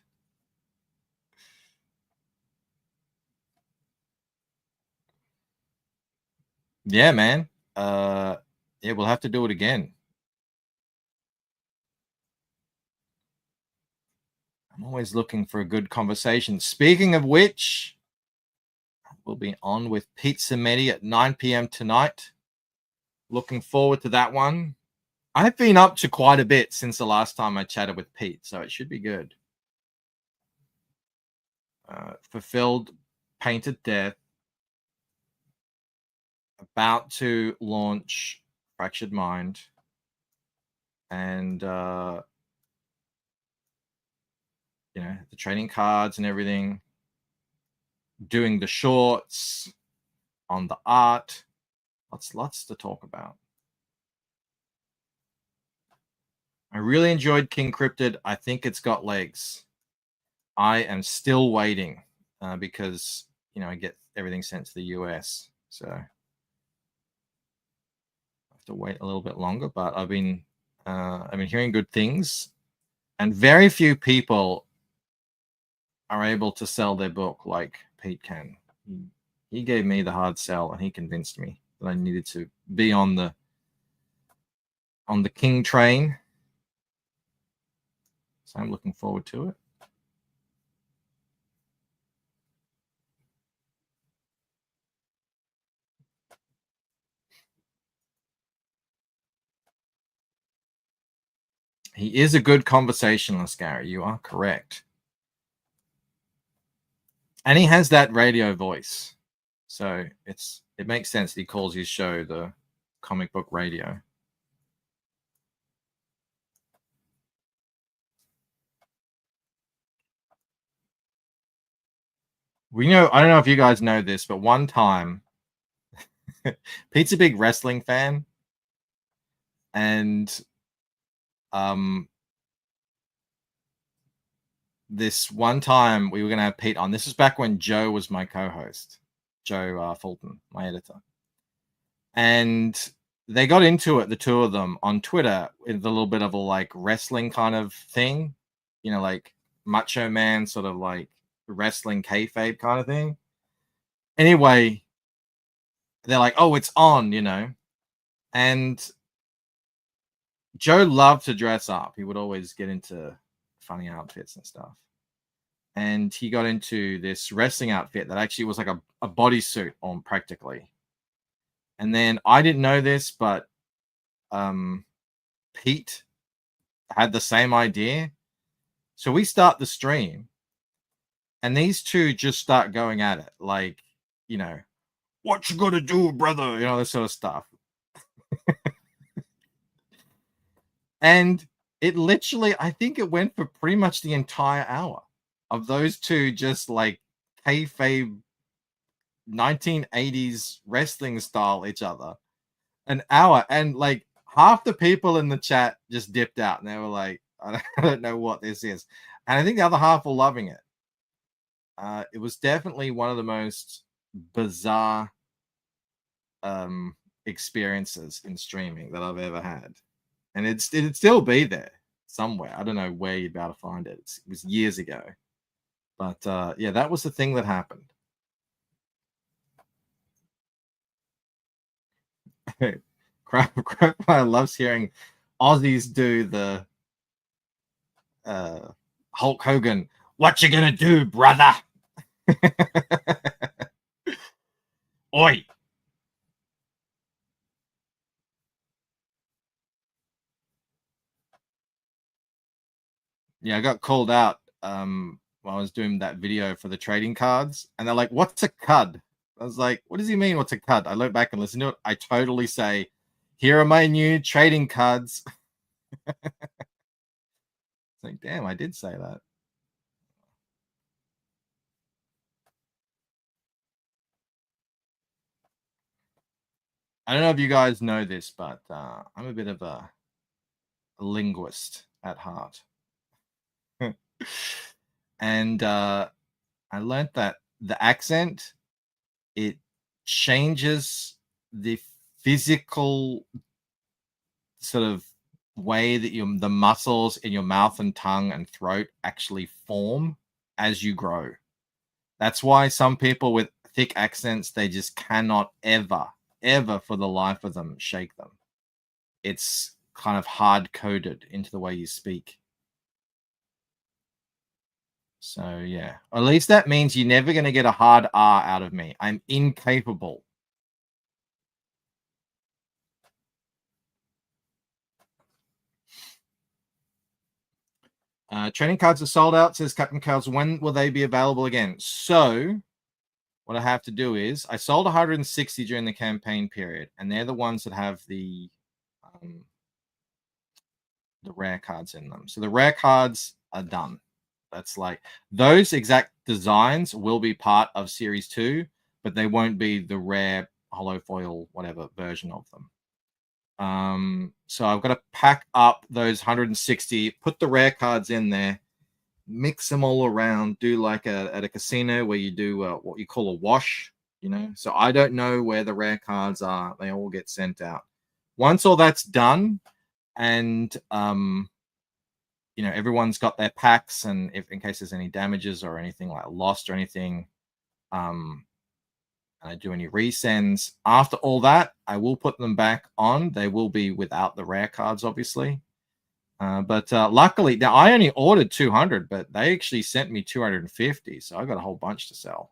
Yeah, man. Yeah, we'll have to do it again. I'm always looking for a good conversation. Speaking of which, we'll be on with Pete Samedi at 9 p.m. tonight. Looking forward to that one. I've been up to quite a bit since the last time I chatted with Pete, so it should be good. Fulfilled Painted Death. About to launch Fractured Mind. And, you know, the trading cards and everything. Doing the shorts on the art. Lots to talk about. I really enjoyed King Cryptid. I think it's got legs. I am still waiting because, you know, I get everything sent to the US. So I have to wait a little bit longer, but I've been hearing good things, and very few people are able to sell their book like Pete can. He gave me the hard sell, and he convinced me that I needed to be on the King train. So I'm looking forward to it. He is a good conversationalist, Gary. You are correct. And he has that radio voice. So it makes sense that he calls his show the Comic Book Radio. I don't know if you guys know this, but one time Pete's a big wrestling fan. And this one time we were going to have Pete on. This was back when Joe was my co-host, Joe Fulton, my editor. And they got into it, the two of them, on Twitter with a little bit of a like wrestling kind of thing, you know, like Macho Man sort of like wrestling kayfabe kind of thing. Anyway, they're like, oh, it's on, you know. And Joe loved to dress up. He would always get into funny outfits and stuff. And he got into this wrestling outfit that actually was like a bodysuit on practically. And then I didn't know this, but Pete had the same idea. So we start the stream and these two just start going at it. Like, you know, what you gonna do, brother? You know, this sort of stuff. And it literally, I think it went for pretty much the entire hour of those two just like kayfabe 1980s wrestling style each other. An hour. And like half the people in the chat just dipped out and they were like, I don't know what this is. And I think the other half were loving it. It was definitely one of the most bizarre experiences in streaming that I've ever had. And it'd still be there somewhere. I don't know where you'd be able to find it. It was years ago. But yeah, that was the thing that happened. Crap loves hearing Aussies do the Hulk Hogan. What you gonna do, brother? Oi. Yeah, I got called out while I was doing that video for the trading cards, and they're like, "What's a cud?" I was like, "What does he mean? What's a cud?" I look back and listen to it. I totally say, "Here are my new trading cards." It's like, damn, I did say that. I don't know if you guys know this, but I'm a bit of a linguist at heart. And I learned that the accent, it changes the physical sort of way that the muscles in your mouth and tongue and throat actually form as you grow. That's why some people with thick accents, they just cannot ever for the life of them shake them. It's kind of hard coded into the way you speak. So yeah, at least that means you're never going to get a hard R out of me. I'm incapable. Training cards are sold out, says Captain Carls. When will they be available again? So what I have to do is I sold 160 during the campaign period, and they're the ones that have the rare cards in them. So the rare cards are done. That's like those exact designs will be part of series 2, but they won't be the rare hollow foil whatever version of them. So I've got to pack up those 160, put the rare cards in there, mix them all around, do like at a casino where you do what you call a wash, you know. So I don't know where the rare cards are. They all get sent out. Once all that's done, and you know, everyone's got their packs, and if in case there's any damages or anything like lost or anything, and I do any resends after all that, I will put them back on. They will be without the rare cards, obviously. But luckily, now I only ordered 200, but they actually sent me 250, so I got a whole bunch to sell.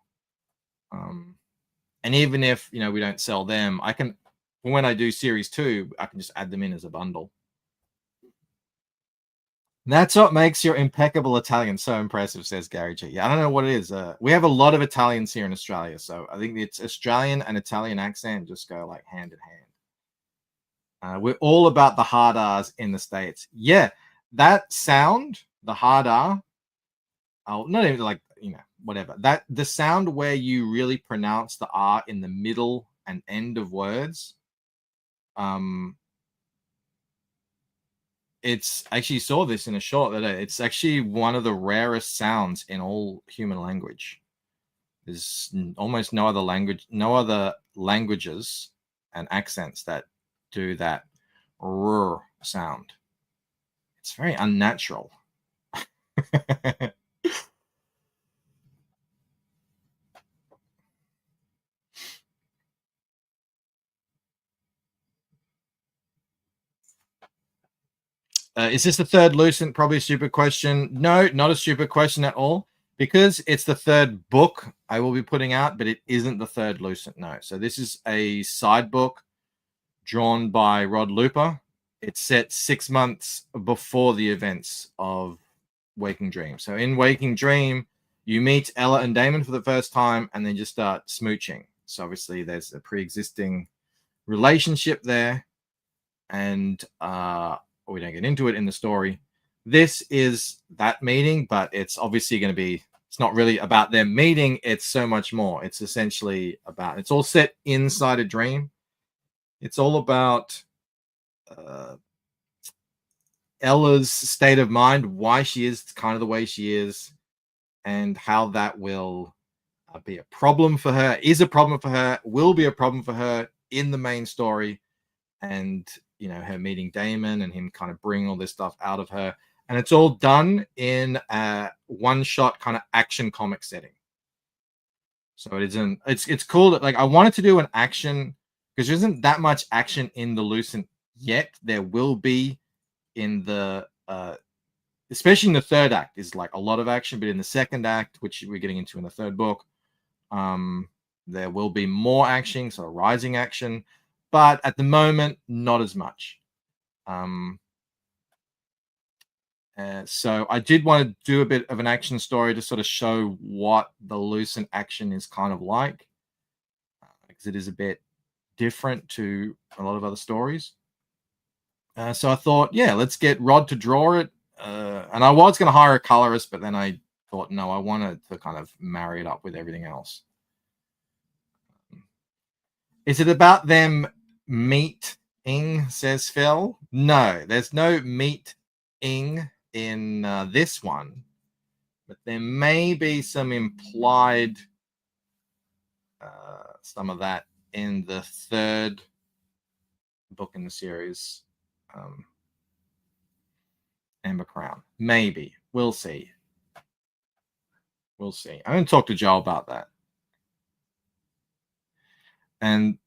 And even if, you know, we don't sell them, I can, when I do series 2, I can just add them in as a bundle. That's what makes your impeccable Italian so impressive, says Gary G. Yeah, I don't know what it is. We have a lot of Italians here in Australia, so I think it's Australian and Italian accent just go like hand in hand. We're all about the hard R's in the States. Yeah, that sound, the hard R, not even like, you know, whatever. That the sound where you really pronounce the R in the middle and end of words. It's actually saw this in a short that it's actually one of the rarest sounds in all human language. There's almost no other languages and accents that do that R sound. It's very unnatural. Is this the third Lucent? Probably a stupid question. No, not a stupid question at all. Because it's the third book I will be putting out, but it isn't the third Lucent. No. So this is a side book drawn by Rod Looper. It's set 6 months before the events of Waking Dream. So in Waking Dream, you meet Ella and Damon for the first time and then just start smooching. So obviously there's a pre-existing relationship there. And we don't get into it in the story. This is that meeting, but it's obviously going to be, it's not really about them meeting. It's so much more. It's essentially about, it's all set inside a dream. It's all about Ella's state of mind, why she is kind of the way she is, and how that will be a problem for her, is a problem for her, will be a problem for her in the main story. And, you know, her meeting Damon and him kind of bringing all this stuff out of her. And it's all done in a one-shot kind of action comic setting. So it isn't, it's cool that, like, I wanted to do an action because there isn't that much action in the Lucent yet. There will be in the, especially in the third act, is like a lot of action, but in the second act, which we're getting into in the third book, there will be more action, so rising action. But at the moment, not as much. So I did want to do a bit of an action story to sort of show what the Lucent action is kind of like, because it is a bit different to a lot of other stories. So I thought, yeah, let's get Rod to draw it. And I was going to hire a colorist, but then I thought, no, I wanted to kind of marry it up with everything else. Is it about them meeting, says Phil? No, there's no meeting in this one, but there may be some implied some of that in the third book in the series, Amber Crown. Maybe. We'll see. We'll see. I'm going to talk to Joe about that. And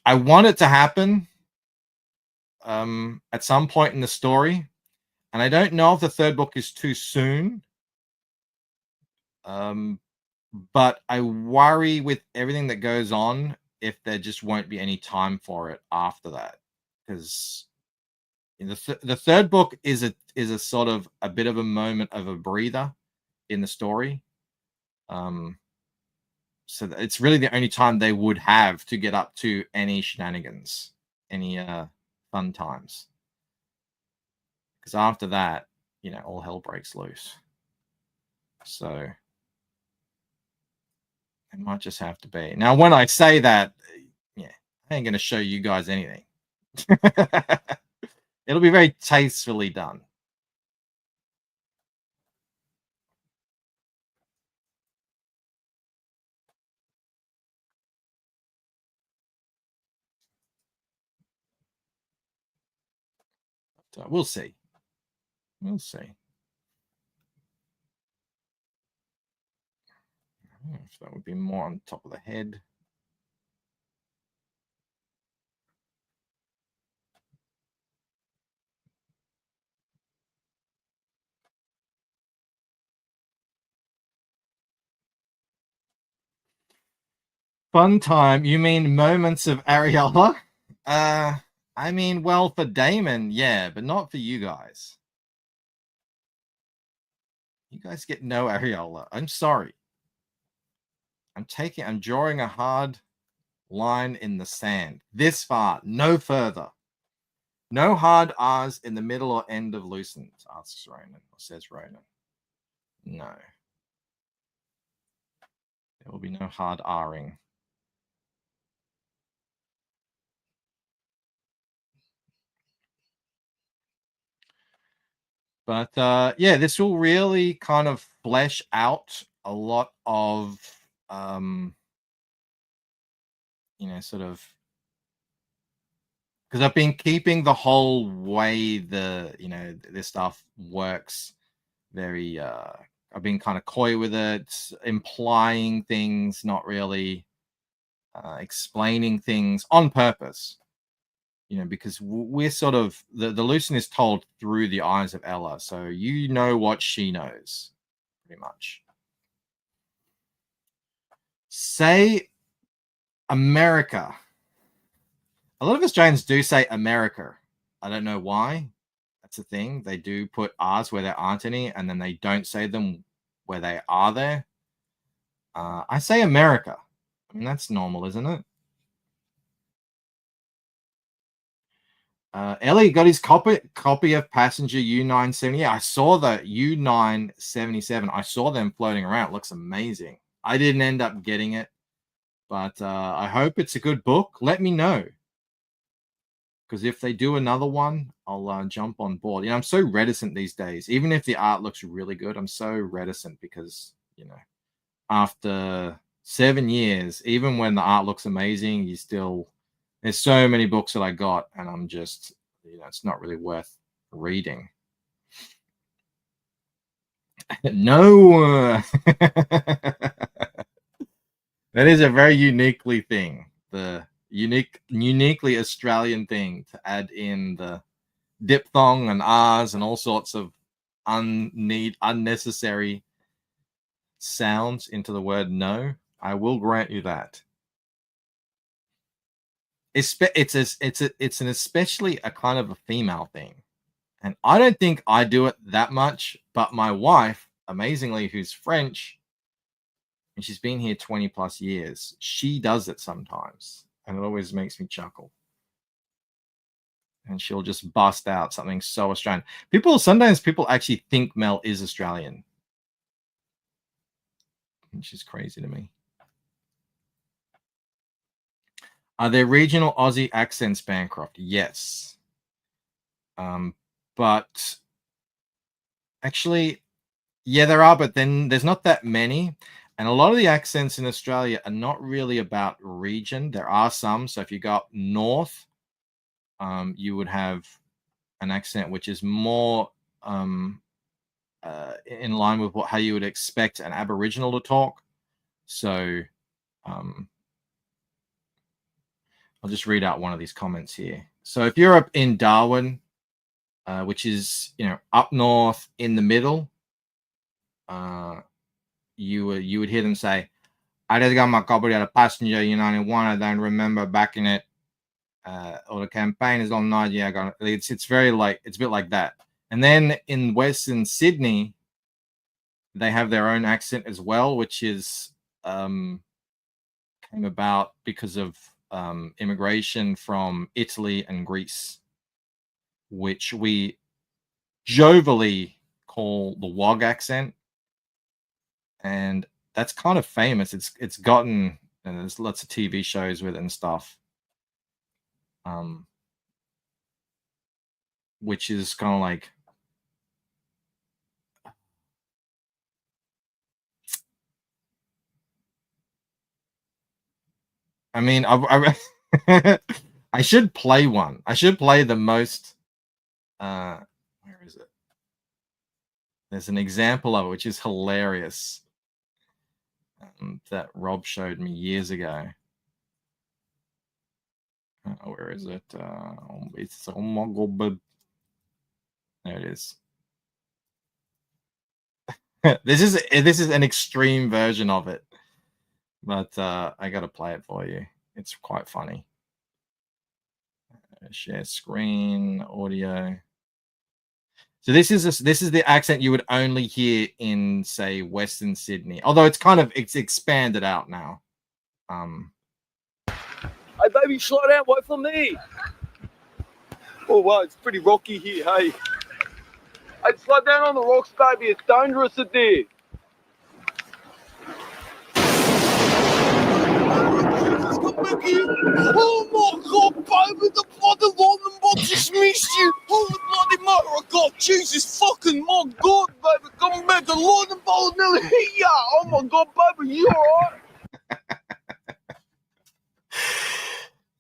I want it to happen at some point in the story. And I don't know if the third book is too soon. But I worry with everything that goes on if there just won't be any time for it after that, because the third book is a sort of a bit of a moment of a breather in the story. So it's really the only time they would have to get up to any shenanigans, any fun times. Because after that, all hell breaks loose. So it might just have to be. Now, when I say that, I ain't going to show you guys anything. It'll be very tastefully done. So we'll see. We'll see. If that would be more on top of the head. Fun time. You mean moments of areola? I mean, well, for Damon, yeah, but not for you guys. You guys get no areola. I'm sorry. I'm drawing a hard line in the sand. This far, no further. No hard R's in the middle or end of Lucent, asks Ronan, or says Ronan. No. There will be no hard R'ing. But yeah, this will really kind of flesh out a lot of, sort of, because I've been keeping the whole way this stuff works very, I've been kind of coy with it, implying things, not really explaining things on purpose. Because we're sort of the Lucent is told through the eyes of Ella, so you know what she knows, pretty much. Say America. A lot of Australians do say America. I don't know why. That's a thing. They do put R's where there aren't any, and then they don't say them where they are there. I say America. I mean, that's normal, isn't it? Ellie got his copy of Passenger U970. Yeah, I saw the U977. I saw them floating around. It looks amazing. I didn't end up getting it, but I hope it's a good book. Let me know, because if they do another one, I'll jump on board. I'm so reticent these days. Even if the art looks really good, I'm so reticent because, after 7 years, even when the art looks amazing, there's so many books that I got, and I'm just, it's not really worth reading. No, that is a very uniquely Australian thing to add in the diphthong and R's and all sorts of unnecessary sounds into the word no. I will grant you that. It's an especially a kind of a female thing, and I don't think I do it that much. But my wife, amazingly, who's French, and she's been here 20 plus years, she does it sometimes, and it always makes me chuckle. And she'll just bust out something so Australian. Sometimes people actually think Mel is Australian, which is crazy to me. Are there regional Aussie accents, Bancroft? Yes. But actually, yeah, there are, but then there's not that many. And a lot of the accents in Australia are not really about region. There are some. So if you go up north, you would have an accent which is more in line with how you would expect an Aboriginal to talk. So I'll just read out one of these comments here. So if you're up in Darwin, which is up north in the middle, you would hear them say, "I just got my copy of the passenger, you know, and one I don't remember backing it, or the campaign is all night. Yeah, I got it." It's very like it's a bit like that. And then in Western Sydney, they have their own accent as well, which is came about because of immigration from Italy and Greece, which we jovially call the WOG accent, and that's kind of famous. It's gotten, and there's lots of TV shows with it and stuff, which is kind of like, I mean, I should play one. I should play the most. Where is it? There's an example of it, which is hilarious, that Rob showed me years ago. Where is it? It's oh my god, but there it is. This is an extreme version of it, but I gotta play it for you. It's quite funny. Share screen, audio. So this is the accent you would only hear in, say, Western Sydney. Although it's expanded out now. Hey, baby, slow down. Wait for me. Oh, wow, it's pretty rocky here, hey. Hey, slow down on the rocks, baby. It's dangerous in there. Oh my god, baby, the bloody London box just missed you. Oh, the bloody motor I got. Jesus fucking my god, baby. Come back, the London ball nearly hit ya. Oh my god, baby, you alright?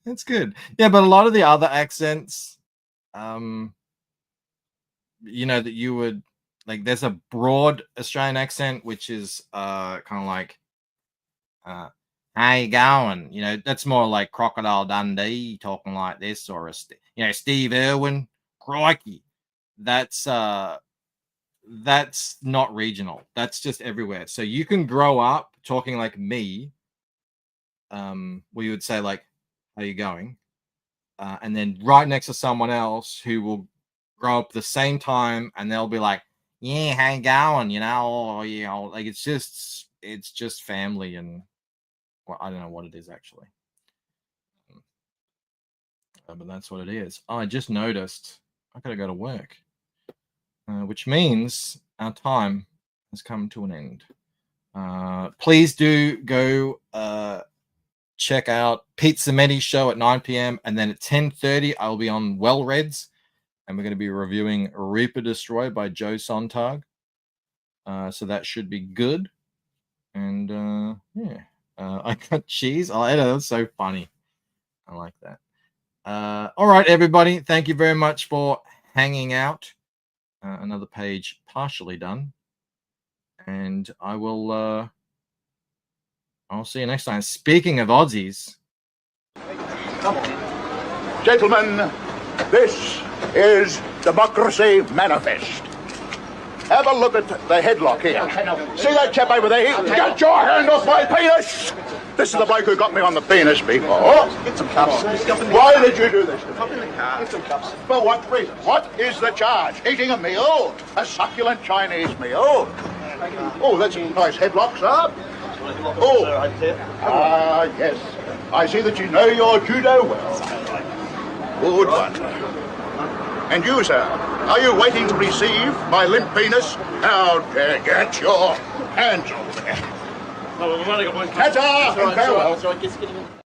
That's good. Yeah, but a lot of the other accents, you know, that you would like, there's a broad Australian accent, which is kind of like, how you going? You know, that's more like Crocodile Dundee talking like this, or you know, Steve Irwin. Crikey, that's not regional. That's just everywhere. So you can grow up talking like me, where you would say like, "How you going?" And then right next to someone else who will grow up the same time, and they'll be like, "Yeah, how you going?" You know, or you know, like it's just family, and well, I don't know what it is actually, but that's what it is. Oh, I just noticed I gotta go to work, which means our time has come to an end. Please do go check out Pete Cementi's show at 9 p.m. and then at 10:30 I'll be on Well Reds, and we're going to be reviewing Reaper Destroy by Joe Sontag. So that should be good. And yeah, I got cheese. Oh, that's so funny. I like that. All right, everybody. Thank you very much for hanging out. Another page partially done. And I will I'll see you next time. Speaking of Aussies. Come on. Gentlemen, this is Democracy Manifest. Have a look at the headlock here. See that chap over there? Get your hand off my penis! This is the bloke who got me on the penis before. Get some cups. Why did you do this to me? Get some cups. For what reason? What is the charge? Eating a meal? A succulent Chinese meal? Oh, that's a nice headlock, sir. Oh, yes. I see that you know your judo well. Good one. And you, sir, are you waiting to receive my limp penis? How dare get your hands off there. Ta-ta and farewell.